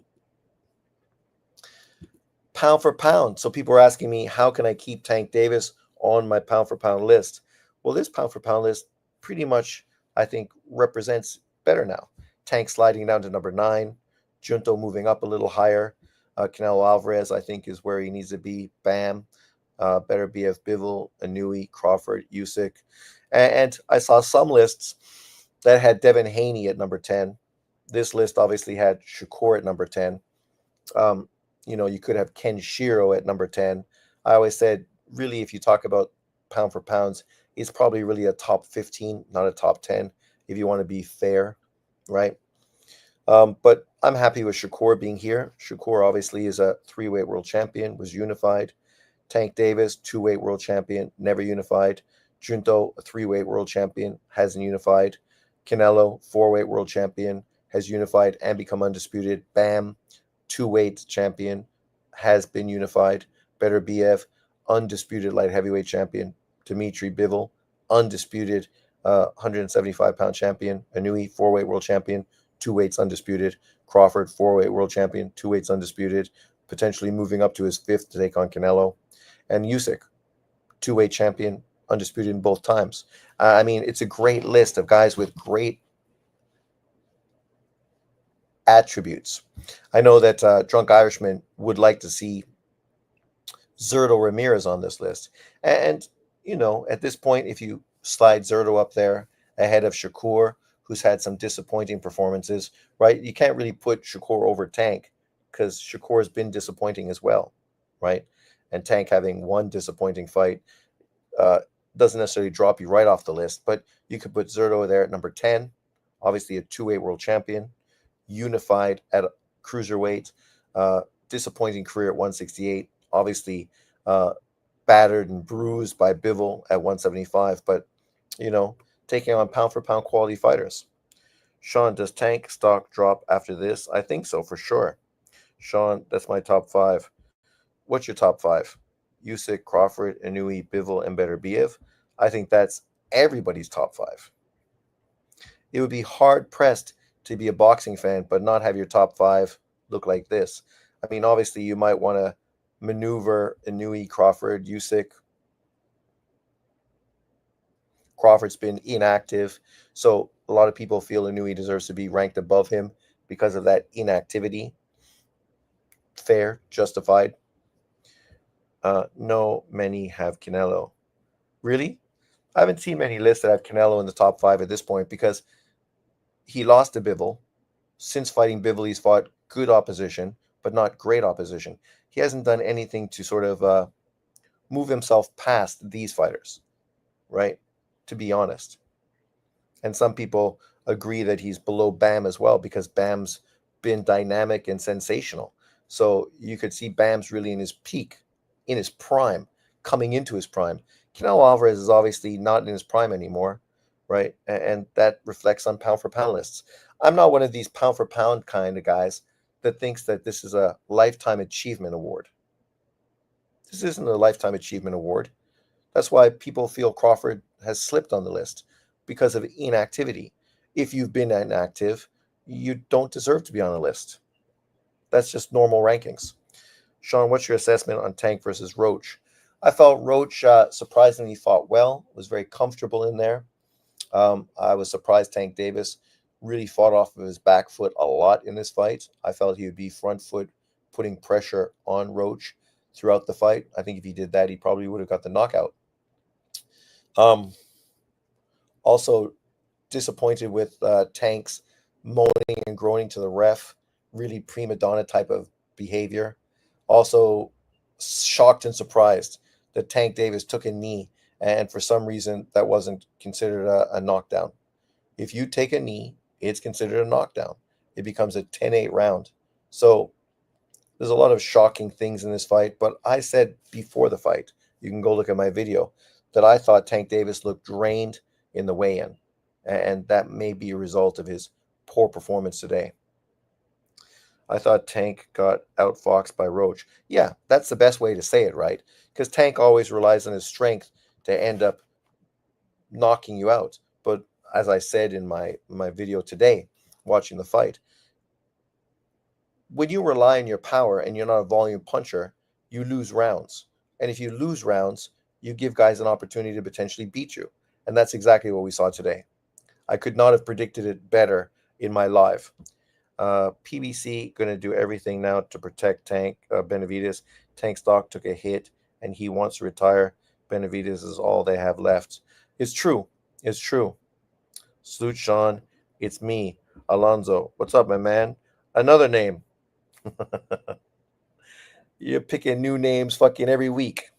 Pound for pound. So people are asking me, how can I keep Tank Davis on my pound for pound list? Well, this pound for pound list pretty much, I think, represents better now. Tank sliding down to number 9, Junto moving up a little higher. Canelo Alvarez, I think, is where he needs to be. Bam. Better BF Bivol, Anui, Crawford, Usyk. And I saw some lists that had Devin Haney at number 10. This list obviously had Shakur at number 10. You could have Ken Shiro at number 10. I always said, really, if you talk about pound for pounds, it's probably really a top 15, not a top 10, if you want to be fair, right? But I'm happy with Shakur being here. Shakur obviously is a 3-weight world champion, was unified. Tank Davis, 2-weight world champion, never unified. Junto, a 3-weight world champion, hasn't unified. Canelo, 4-weight world champion, has unified and become undisputed. Bam, 2-weight champion, has been unified. Better BF, undisputed light heavyweight champion. Dimitri Bivol, undisputed 175-pound champion. Anui, 4-weight world champion, 2 weights undisputed. Crawford, 4-weight world champion, 2 weights undisputed, potentially moving up to his 5th to take on Canelo. And Usyk, 2-weight champion, undisputed in both times. I mean, it's a great list of guys with great attributes. I know that Drunk Irishman would like to see Zurdo Ramirez on this list. And, at this point, if you slide Zurdo up there ahead of Shakur, who's had some disappointing performances, right? You can't really put Shakur over Tank because Shakur has been disappointing as well, right? And Tank having one disappointing fight doesn't necessarily drop you right off the list, but you could put Zurdo there at number 10, obviously a 2-weight world champion, unified at cruiserweight, disappointing career at 168, obviously battered and bruised by Bivol at 175, but, taking on pound for pound quality fighters. Sean, does Tank stock drop after this? I think so, for sure. Sean, that's my top 5. What's your top 5? Usyk, Crawford, Anui, Bivol, and Beterbiev. I think that's everybody's top 5. It would be hard pressed to be a boxing fan but not have your top 5 look like this. I mean, obviously, you might want to maneuver Anui, Crawford, Usyk. Crawford's been inactive, so a lot of people feel Anui deserves to be ranked above him because of that inactivity. Fair, justified. No, many have Canelo. Really? I haven't seen many lists that have Canelo in the top 5 at this point because he lost to Bivol. Since fighting Bivol, he's fought good opposition, but not great opposition. He hasn't done anything to sort of move himself past these fighters, right? To be honest. And some people agree that he's below Bam as well because Bam's been dynamic and sensational. So you could see Bam's really in his peak, in his prime, coming into his prime. Canelo Alvarez is obviously not in his prime anymore, right? And that reflects on pound for pound lists. I'm not one of these pound for pound kind of guys that thinks that this is a lifetime achievement award. This isn't a lifetime achievement award. That's why people feel Crawford has slipped on the list because of inactivity. If you've been inactive, you don't deserve to be on a list. That's just normal rankings. Sean, what's your assessment on Tank versus Roach? I felt Roach surprisingly fought well, was very comfortable in there. I was surprised Tank Davis really fought off of his back foot a lot in this fight. I felt he would be front foot putting pressure on Roach throughout the fight. I think if he did that, he probably would have got the knockout. Also disappointed with Tank's moaning and groaning to the ref, really prima donna type of behavior. Also shocked and surprised that Tank Davis took a knee, and for some reason that wasn't considered a knockdown. If you take a knee, it's considered a knockdown. It becomes a 10-8 round. So there's a lot of shocking things in this fight, but I said before the fight, you can go look at my video, that I thought Tank Davis looked drained, in the weigh-in, and that may be a result of his poor performance today. I thought Tank got outfoxed by Roach. Yeah, that's the best way to say it, right? Because Tank always relies on his strength to end up knocking you out. But as I said in my video today, watching the fight, when you rely on your power and you're not a volume puncher, you lose rounds. And if you lose rounds, you give guys an opportunity to potentially beat you. And that's exactly what we saw today. I could not have predicted it better in my live. PBC going to do everything now to protect Tank Benavides. Tank stock took a hit and he wants to retire. Benavides is all they have left. It's true. It's true. Salute, Sean. It's me, Alonzo. What's up, my man? Another name. You're picking new names fucking every week.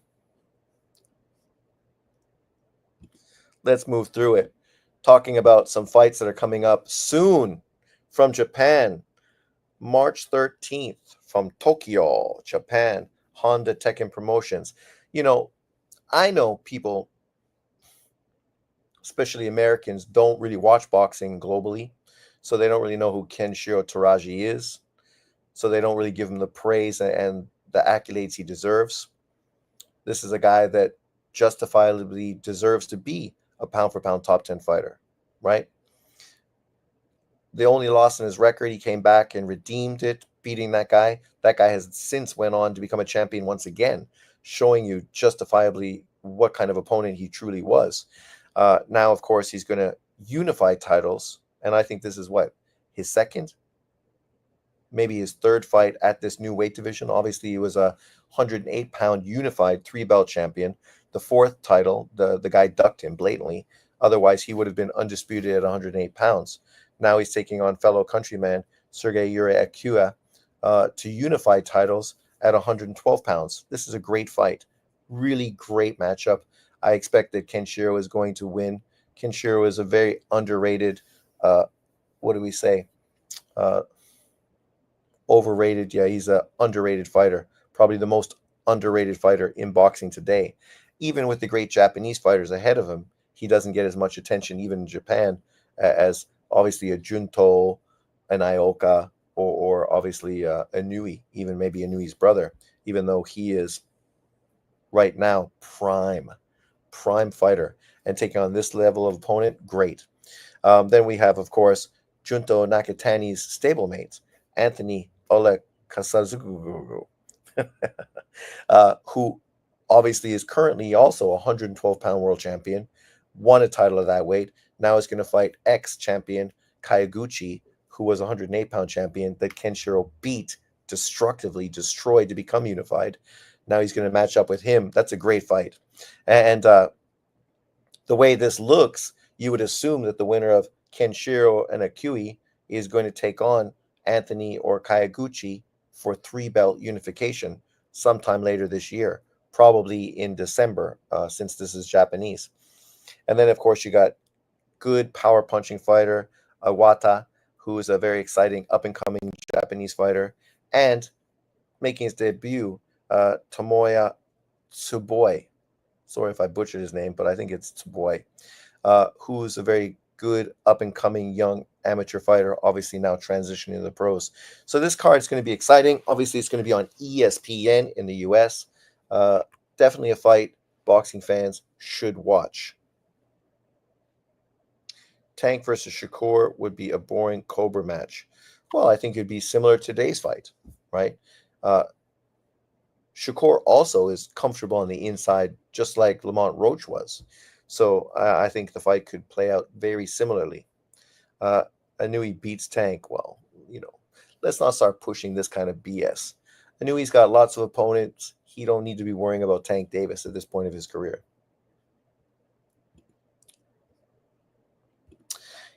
Let's move through it. Talking about some fights that are coming up soon from Japan. March 13th from Tokyo, Japan, Honda Tekken Promotions. You know, I know people, especially Americans, don't really watch boxing globally, so they don't really know who Kenshiro Taraji is. So they don't really give him the praise and the accolades he deserves. This is a guy that justifiably deserves to be a pound-for-pound top 10 fighter, right? The only loss in his record, he came back and redeemed it, beating that guy. That guy has since went on to become a champion once again, showing you justifiably what kind of opponent he truly was. Now, of course, he's going to unify titles, and I think this is what, his second, maybe his third fight at this new weight division. Obviously, he was a 108-pound unified three-belt champion. The fourth title, the guy ducked him blatantly. Otherwise, he would have been undisputed at 108 pounds. Now he's taking on fellow countryman Sergey Akua to unify titles at 112 pounds. This is a great fight. Really great matchup. I expect that Kenshiro is going to win. Kenshiro is a very underrated, what do we say? Overrated. Yeah, he's an underrated fighter. Probably the most underrated fighter in boxing today. Even with the great Japanese fighters ahead of him, he doesn't get as much attention, even in Japan, as obviously a Junto, an Ioka, or obviously Inui, even maybe Inui's brother, even though he is right now prime fighter. And taking on this level of opponent, great. Then we have, of course, Junto Nakatani's stablemate, Anthony Oleg Kasazugu, who obviously is currently also a 112-pound world champion, won a title of that weight. Now is going to fight ex-champion Kayaguchi, who was a 108-pound champion that Kenshiro beat, destructively destroyed to become unified. Now he's going to match up with him. That's a great fight. And the way this looks, you would assume that the winner of Kenshiro and Akui is going to take on Anthony or Kayaguchi for three-belt unification sometime later this year, probably in December, since this is Japanese. And then, of course, you got good power punching fighter Iwata, who is a very exciting up-and-coming Japanese fighter, and making his debut, Tomoya Tsuboi. Sorry if I butchered his name, but I think it's Tsuboi, who's a very good up-and-coming young amateur fighter, obviously now transitioning to the pros. So this card is going to be exciting. Obviously, it's going to be on ESPN in the US. Definitely a fight boxing fans should watch. Tank versus Shakur would be a boring Cobra match. Well, I think it'd be similar to today's fight, right? Shakur also is comfortable on the inside, just like Lamont Roach was. So I think the fight could play out very similarly. I knew he beats Tank. Well, let's not start pushing this kind of BS. I knew he's got lots of opponents. He don't need to be worrying about Tank Davis at this point of his career.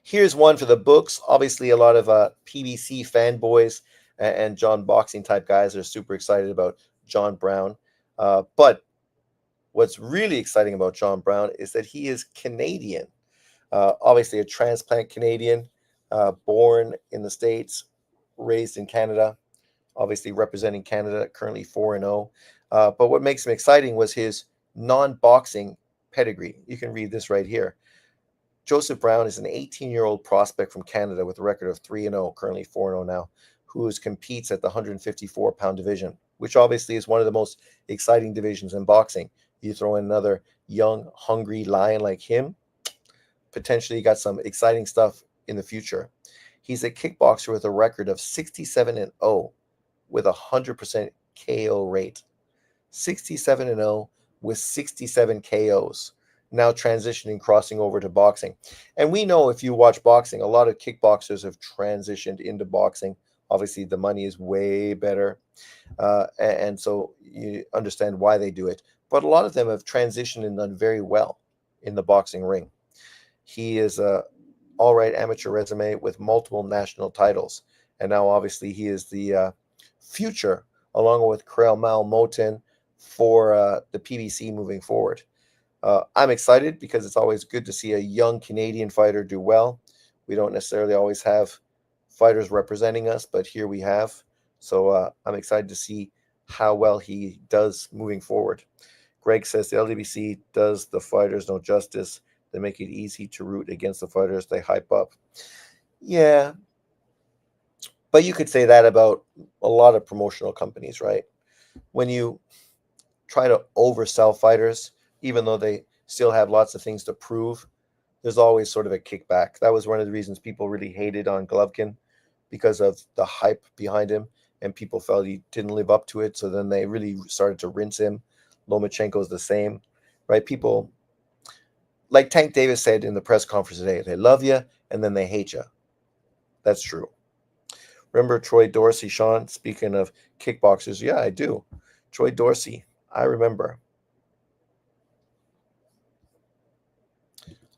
Here's one for the books. Obviously, a lot of PBC fanboys and John Boxing type guys are super excited about John Brown. But what's really exciting about John Brown is that he is Canadian. Obviously, a transplant Canadian, born in the States, raised in Canada, obviously representing Canada, currently 4-0. But what makes him exciting was his non-boxing pedigree. You can read this right here. Joseph Brown is an 18-year-old prospect from Canada with a record of 3-0, currently 4-0 now, who competes at the 154-pound division, which obviously is one of the most exciting divisions in boxing. You throw in another young, hungry lion like him, potentially got some exciting stuff in the future. He's a kickboxer with a record of 67-0 with a 100% KO rate. 67-0 with 67 KOs. Now transitioning, crossing over to boxing. And we know if you watch boxing, a lot of kickboxers have transitioned into boxing. Obviously, the money is way better. And so you understand why they do it. But a lot of them have transitioned and done very well in the boxing ring. He is a all right amateur resume with multiple national titles. And now, obviously, he is the future, along with Karel Malmoten, for the PBC moving forward. I'm excited because it's always good to see a young Canadian fighter do well. We don't necessarily always have fighters representing us, but here we have. So I'm excited to see how well he does moving forward. Greg says the LWBC does the fighters no justice. They make it easy to root against the fighters they hype up. Yeah, but you could say that about a lot of promotional companies, right? When you try to oversell fighters, even though they still have lots of things to prove, there's always sort of a kickback. That was one of the reasons people really hated on Golovkin, because of the hype behind him, and people felt he didn't live up to it. So then they really started to rinse him. Lomachenko's the same, right? People, like Tank Davis said in the press conference today, they love you and then they hate you. That's true. Remember Troy Dorsey, Sean? Speaking of kickboxers, yeah, I do. Troy Dorsey, I remember.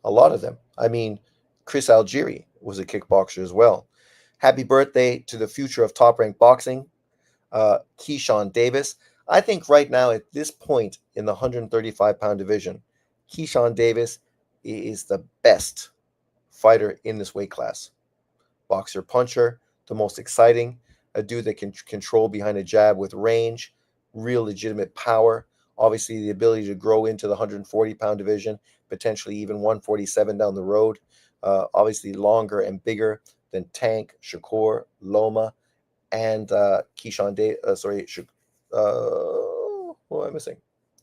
A lot of them. I mean, Chris Algieri was a kickboxer as well. Happy birthday to the future of top ranked boxing, Keyshawn Davis. I think right now at this point in the 135-pound division, Keyshawn Davis is the best fighter in this weight class. Boxer puncher, the most exciting, a dude that can control behind a jab with range, real legitimate power. Obviously, the ability to grow into the 140-pound division, potentially even 147 down the road. Obviously, longer and bigger than Tank, Shakur, Loma, and Keyshawn Davis. What am I missing?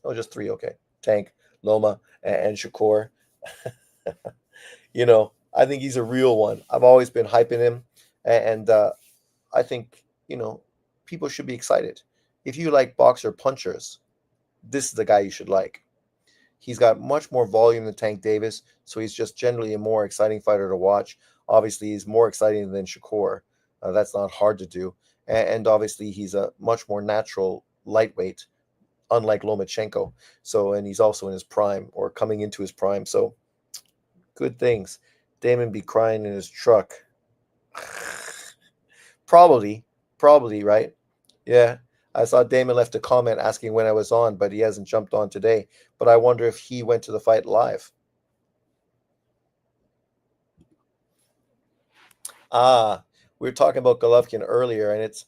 Oh, just three. Okay. Tank, Loma, and Shakur. I think he's a real one. I've always been hyping him. And I think, people should be excited. If you like boxer punchers, this is the guy you should like. He's got much more volume than Tank Davis, so he's just generally a more exciting fighter to watch. Obviously, he's more exciting than Shakur. That's not hard to do. And obviously, he's a much more natural lightweight, unlike Lomachenko. So, and he's also in his prime or coming into his prime. So, good things. Damon be crying in his truck. Probably, right? Yeah. I saw Damon left a comment asking when I was on, but he hasn't jumped on today. But I wonder if he went to the fight live. We were talking about Golovkin earlier, and it's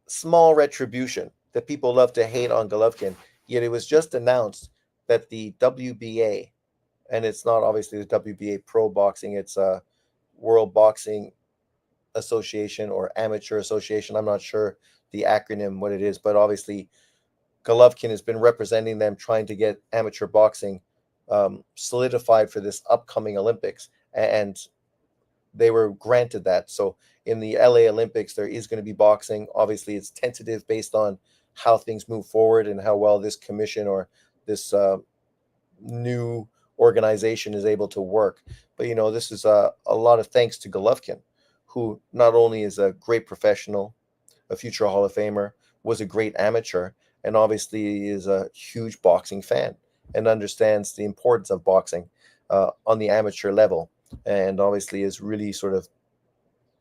small retribution that people love to hate on Golovkin. Yet it was just announced that the WBA, and it's not obviously the WBA Pro Boxing, it's a World Boxing Association or Amateur Association. I'm not sure the acronym what it is, but obviously Golovkin has been representing them, trying to get amateur boxing solidified for this upcoming Olympics, and they were granted that. So in the LA Olympics, there is going to be boxing. Obviously, it's tentative based on how things move forward and how well this commission or this new organization is able to work. But this is a lot of thanks to Golovkin, who not only is a great professional, a future Hall of Famer, was a great amateur, and obviously is a huge boxing fan and understands the importance of boxing on the amateur level, and obviously is really sort of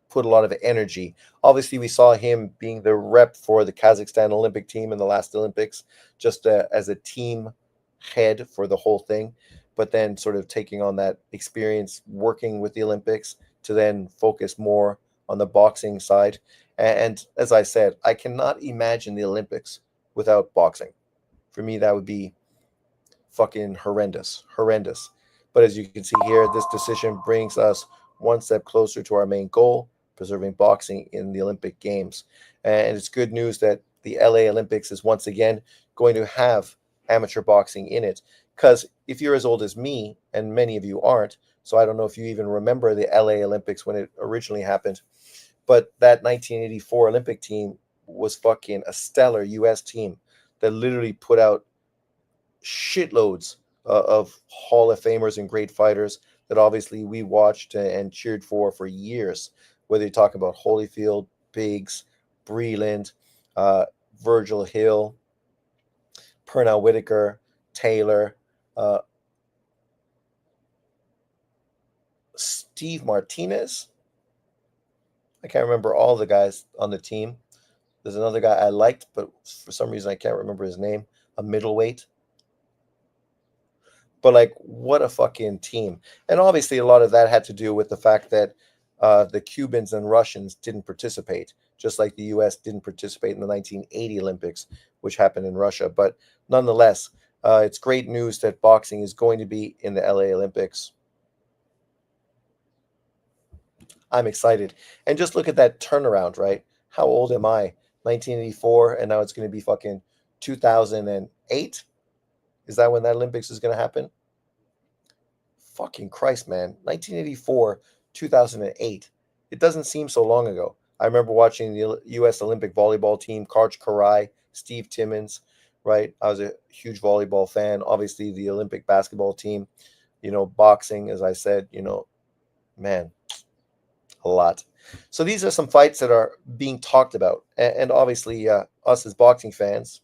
put a lot of energy. Obviously, we saw him being the rep for the Kazakhstan Olympic team in the last Olympics, just as a team head for the whole thing, but then sort of taking on that experience working with the Olympics to then focus more on the boxing side. And as I said, I cannot imagine the Olympics without boxing. For me, that would be fucking horrendous. But as you can see here, this decision brings us one step closer to our main goal, preserving boxing in the Olympic Games. And it's good news that the LA Olympics is once again going to have amateur boxing in it. Because if you're as old as me, and many of you aren't, so I don't know if you even remember the LA Olympics when it originally happened, but that 1984 Olympic team was fucking a stellar US team that literally put out shitloads of Hall of Famers and great fighters that obviously we watched and cheered for years. Whether you talk about Holyfield, Biggs, Breland, uh, Virgil Hill, Pernell Whitaker, Taylor, uh, Steve Martinez. I can't remember all the guys on the team. There's another guy I liked, but for some reason I can't remember his name. A middleweight. But like, what a fucking team! And obviously, a lot of that had to do with the fact that the Cubans and Russians didn't participate, just like the U.S. didn't participate in the 1980 Olympics, which happened in Russia. But nonetheless, it's great news that boxing is going to be in the LA Olympics. I'm excited. And just look at that turnaround, right? How old am I? 1984, and now it's going to be fucking 2008. Is that when that Olympics is going to happen? Fucking Christ, man. 1984, 2008. It doesn't seem so long ago. I remember watching the U.S. Olympic volleyball team, Karch Karai, Steve Timmons, right? I was a huge volleyball fan. Obviously, the Olympic basketball team, boxing, as I said, man, a lot. So these are some fights that are being talked about. And obviously, us as boxing fans,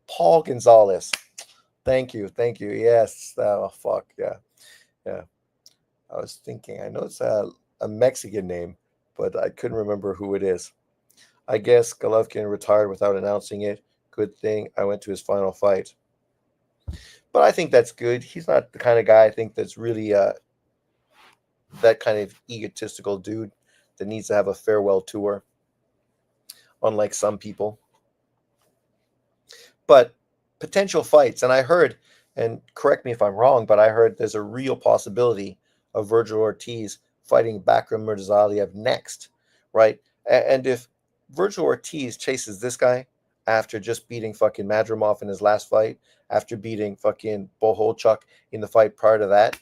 Paul Gonzalez. Thank you. Thank you. Yes. Oh, fuck. Yeah. Yeah. I was thinking, I know it's a Mexican name, but I couldn't remember who it is. I guess Golovkin retired without announcing it. Good thing I went to his final fight. But I think that's good. He's not the kind of guy I think that's really that kind of egotistical dude that needs to have a farewell tour, unlike some people. But potential fights, and I heard, and correct me if I'm wrong, but I heard there's a real possibility of Virgil Ortiz fighting Bakram Murzalia next, right? And if Virgil Ortiz chases this guy after just beating fucking Madrimov in his last fight, after beating fucking Boholchuk in the fight prior to that,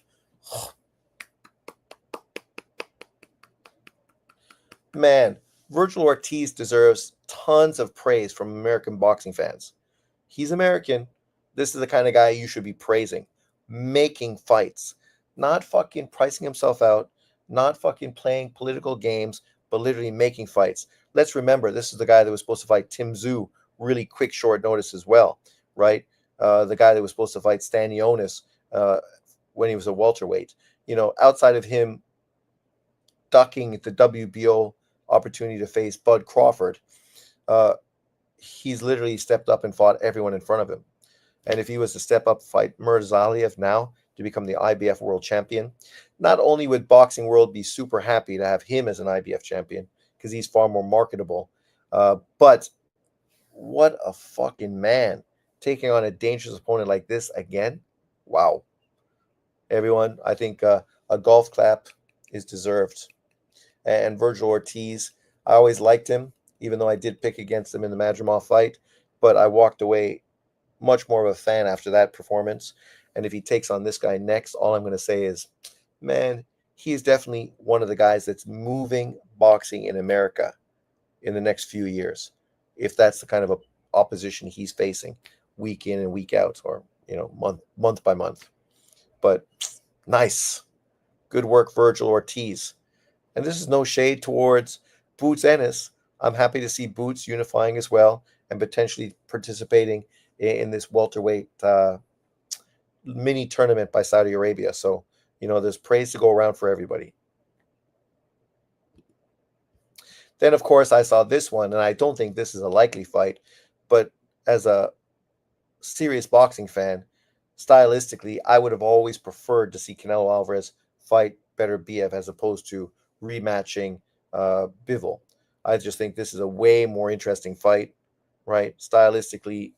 man, Virgil Ortiz deserves tons of praise from American boxing fans. He's American. This is the kind of guy you should be praising. Making fights. Not fucking pricing himself out. Not fucking playing political games, but literally making fights. Let's remember, this is the guy that was supposed to fight Tim Tszyu really quick, short notice as well, right? The guy that was supposed to fight Stanionis when he was a welterweight. Outside of him ducking the WBO opportunity to face Bud Crawford, he's literally stepped up and fought everyone in front of him. And if he was to step up, fight Murzalia now to become the IBF world champion, not only would boxing world be super happy to have him as an IBF champion because he's far more marketable, but what a fucking man taking on a dangerous opponent like this again. Wow. Everyone, I think a golf clap is deserved. And Virgil Ortiz, I always liked him, even though I did pick against him in the Madrimov fight, but I walked away much more of a fan after that performance. And if he takes on this guy next, all I'm going to say is, man, he is definitely one of the guys that's moving boxing in America in the next few years, if that's the kind of opposition he's facing week in and week out, or month by month. But nice, good work, Virgil Ortiz. And this is no shade towards Boots Ennis. I'm happy to see Boots unifying as well and potentially participating in this welterweight mini tournament by Saudi Arabia. So, there's praise to go around for everybody. Then, of course, I saw this one, and I don't think this is a likely fight, but as a serious boxing fan, stylistically, I would have always preferred to see Canelo Alvarez fight Beterbiev as opposed to rematching Bivol. I just think this is a way more interesting fight, right? Stylistically,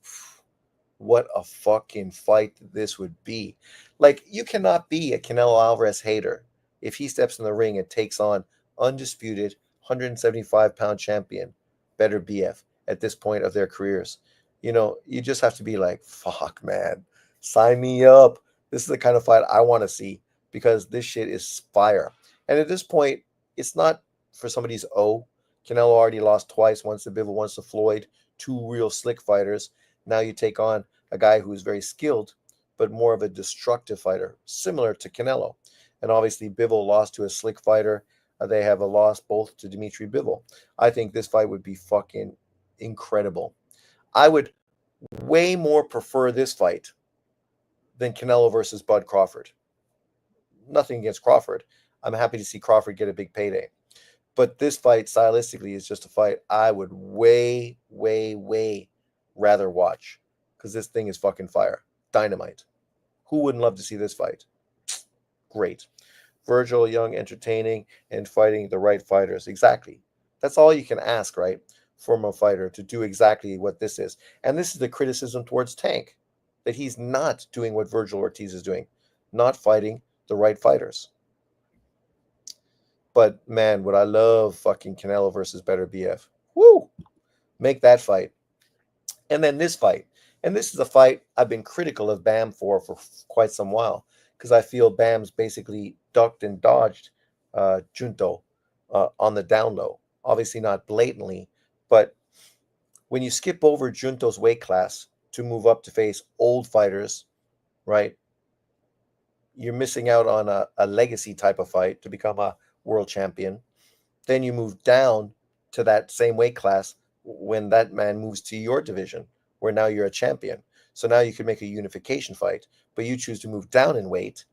what a fucking fight this would be. Like, you cannot be a Canelo Alvarez hater if he steps in the ring and takes on undisputed 175-pound champion, better BF, at this point of their careers. You just have to be like, fuck, man, sign me up. This is the kind of fight I want to see because this shit is fire. And at this point, it's not for somebody's Canelo already lost twice, once to Bivol, once to Floyd, two real slick fighters. Now you take on a guy who's very skilled, but more of a destructive fighter, similar to Canelo. And obviously, Bivol lost to a slick fighter. They have a loss both to Dimitri Bivol. I think this fight would be fucking incredible. I would way more prefer this fight than Canelo versus Bud Crawford. Nothing against Crawford. I'm happy to see Crawford get a big payday. But this fight, stylistically, is just a fight I would way, way, way rather watch because this thing is fucking fire. Dynamite. Who wouldn't love to see this fight? Great. Virgil, young, entertaining, and fighting the right fighters. Exactly. That's all you can ask, right? From a fighter to do exactly what this is. And this is the criticism towards Tank, that he's not doing what Virgil Ortiz is doing, not fighting the right fighters. But man, would I love fucking Canelo versus Better BF. Woo! Make that fight. And then this fight. And this is a fight I've been critical of Bam for quite some while because I feel Bam's basically ducked and dodged Junto on the down low. Obviously not blatantly, but when you skip over Junto's weight class to move up to face old fighters, right? You're missing out on a legacy type of fight to become a world champion. Then you move down to that same weight class when that man moves to your division, where now you're a champion. So now you can make a unification fight, but you choose to move down in weight,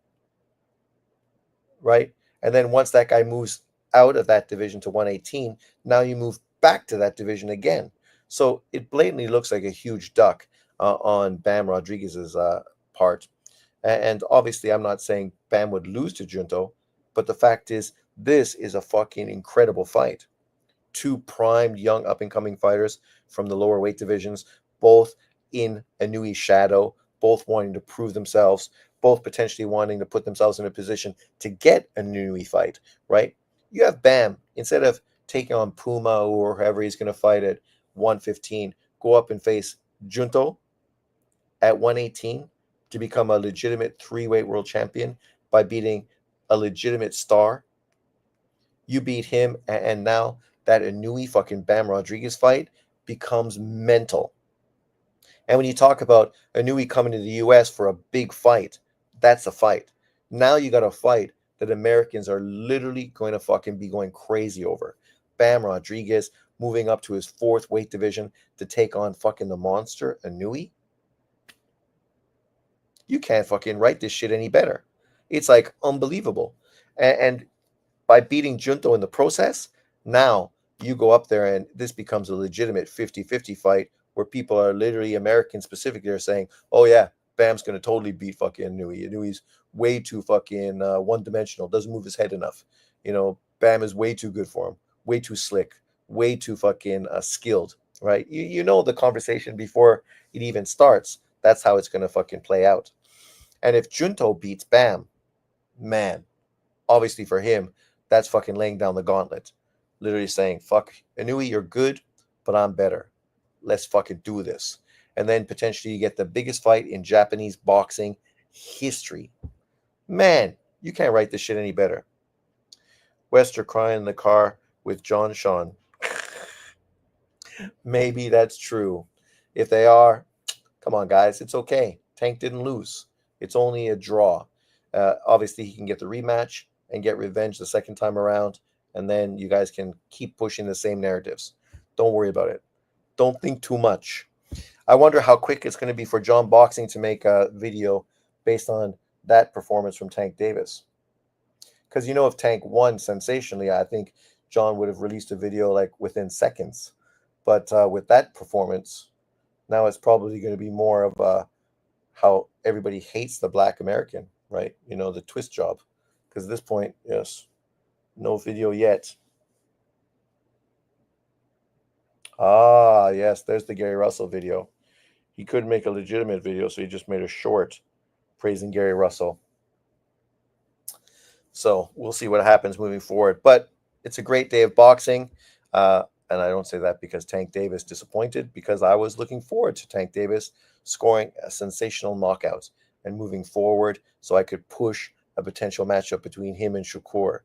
right? And then once that guy moves out of that division to 118, now you move back to that division again. So it blatantly looks like a huge duck on Bam Rodriguez's part. And obviously, I'm not saying Bam would lose to Junto, but the fact is, this is a fucking incredible fight. Two primed young up-and-coming fighters from the lower weight divisions, both in Inui's shadow, both wanting to prove themselves, both potentially wanting to put themselves in a position to get a Inui fight, right? You have Bam, instead of taking on Puma or whoever he's going to fight at 115, go up and face Junto at 118 to become a legitimate three-weight world champion by beating a legitimate star. You beat him, and now that Inui fucking Bam Rodriguez fight becomes mental. And when you talk about Inui coming to the US for a big fight, that's a fight. Now you got a fight that Americans are literally going to fucking be going crazy over. Bam Rodriguez moving up to his fourth weight division to take on fucking the monster Inui. You can't fucking write this shit any better. It's like unbelievable. And by beating Junto in the process, now you go up there and this becomes a legitimate 50-50 fight where people are literally American specifically are saying, oh yeah, Bam's going to totally beat fucking Inui. Inui's way too fucking one-dimensional, doesn't move his head enough. Bam is way too good for him, way too slick, way too fucking skilled, right? You know the conversation before it even starts. That's how it's going to fucking play out. And if Junto beats Bam, man, obviously for him, that's fucking laying down the gauntlet. Literally saying, fuck, Inui, you're good, but I'm better. Let's fucking do this. And then potentially you get the biggest fight in Japanese boxing history. Man, you can't write this shit any better. Wester crying in the car with John Sean. Maybe that's true. If they are, come on, guys, it's okay. Tank didn't lose. It's only a draw. Obviously, he can get the rematch and get revenge the second time around, and then you guys can keep pushing the same narratives. Don't worry about it. Don't think too much. I wonder how quick it's going to be for John Boxing to make a video based on that performance from Tank Davis. Because if Tank won sensationally, I think John would have released a video like within seconds. But with that performance, now it's probably going to be more of how everybody hates the Black American, right? The twist job. Because at this point, yes, no video yet. Ah, yes, there's the Gary Russell video. he couldn't make a legitimate video, so he just made a short praising Gary Russell. So we'll see what happens moving forward. But it's a great day of boxing. And I don't say that because Tank Davis disappointed, because I was looking forward to Tank Davis scoring a sensational knockout and moving forward so I could push a potential matchup between him and Shakur.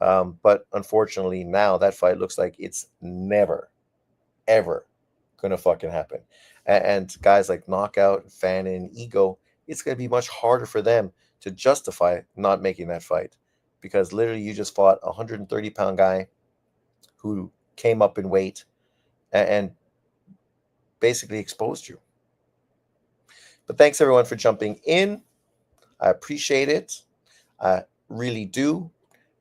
But unfortunately, now that fight looks like it's never, ever going to fucking happen. And guys like Knockout, Fannin, Ego, it's going to be much harder for them to justify not making that fight, because literally you just fought a 130-pound guy who came up in weight and basically exposed you. But thanks everyone for jumping in. I appreciate it. I really do.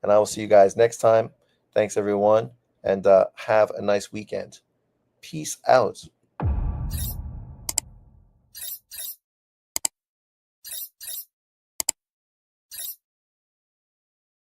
And I will see you guys next time. Thanks everyone, and have a nice weekend. Peace out.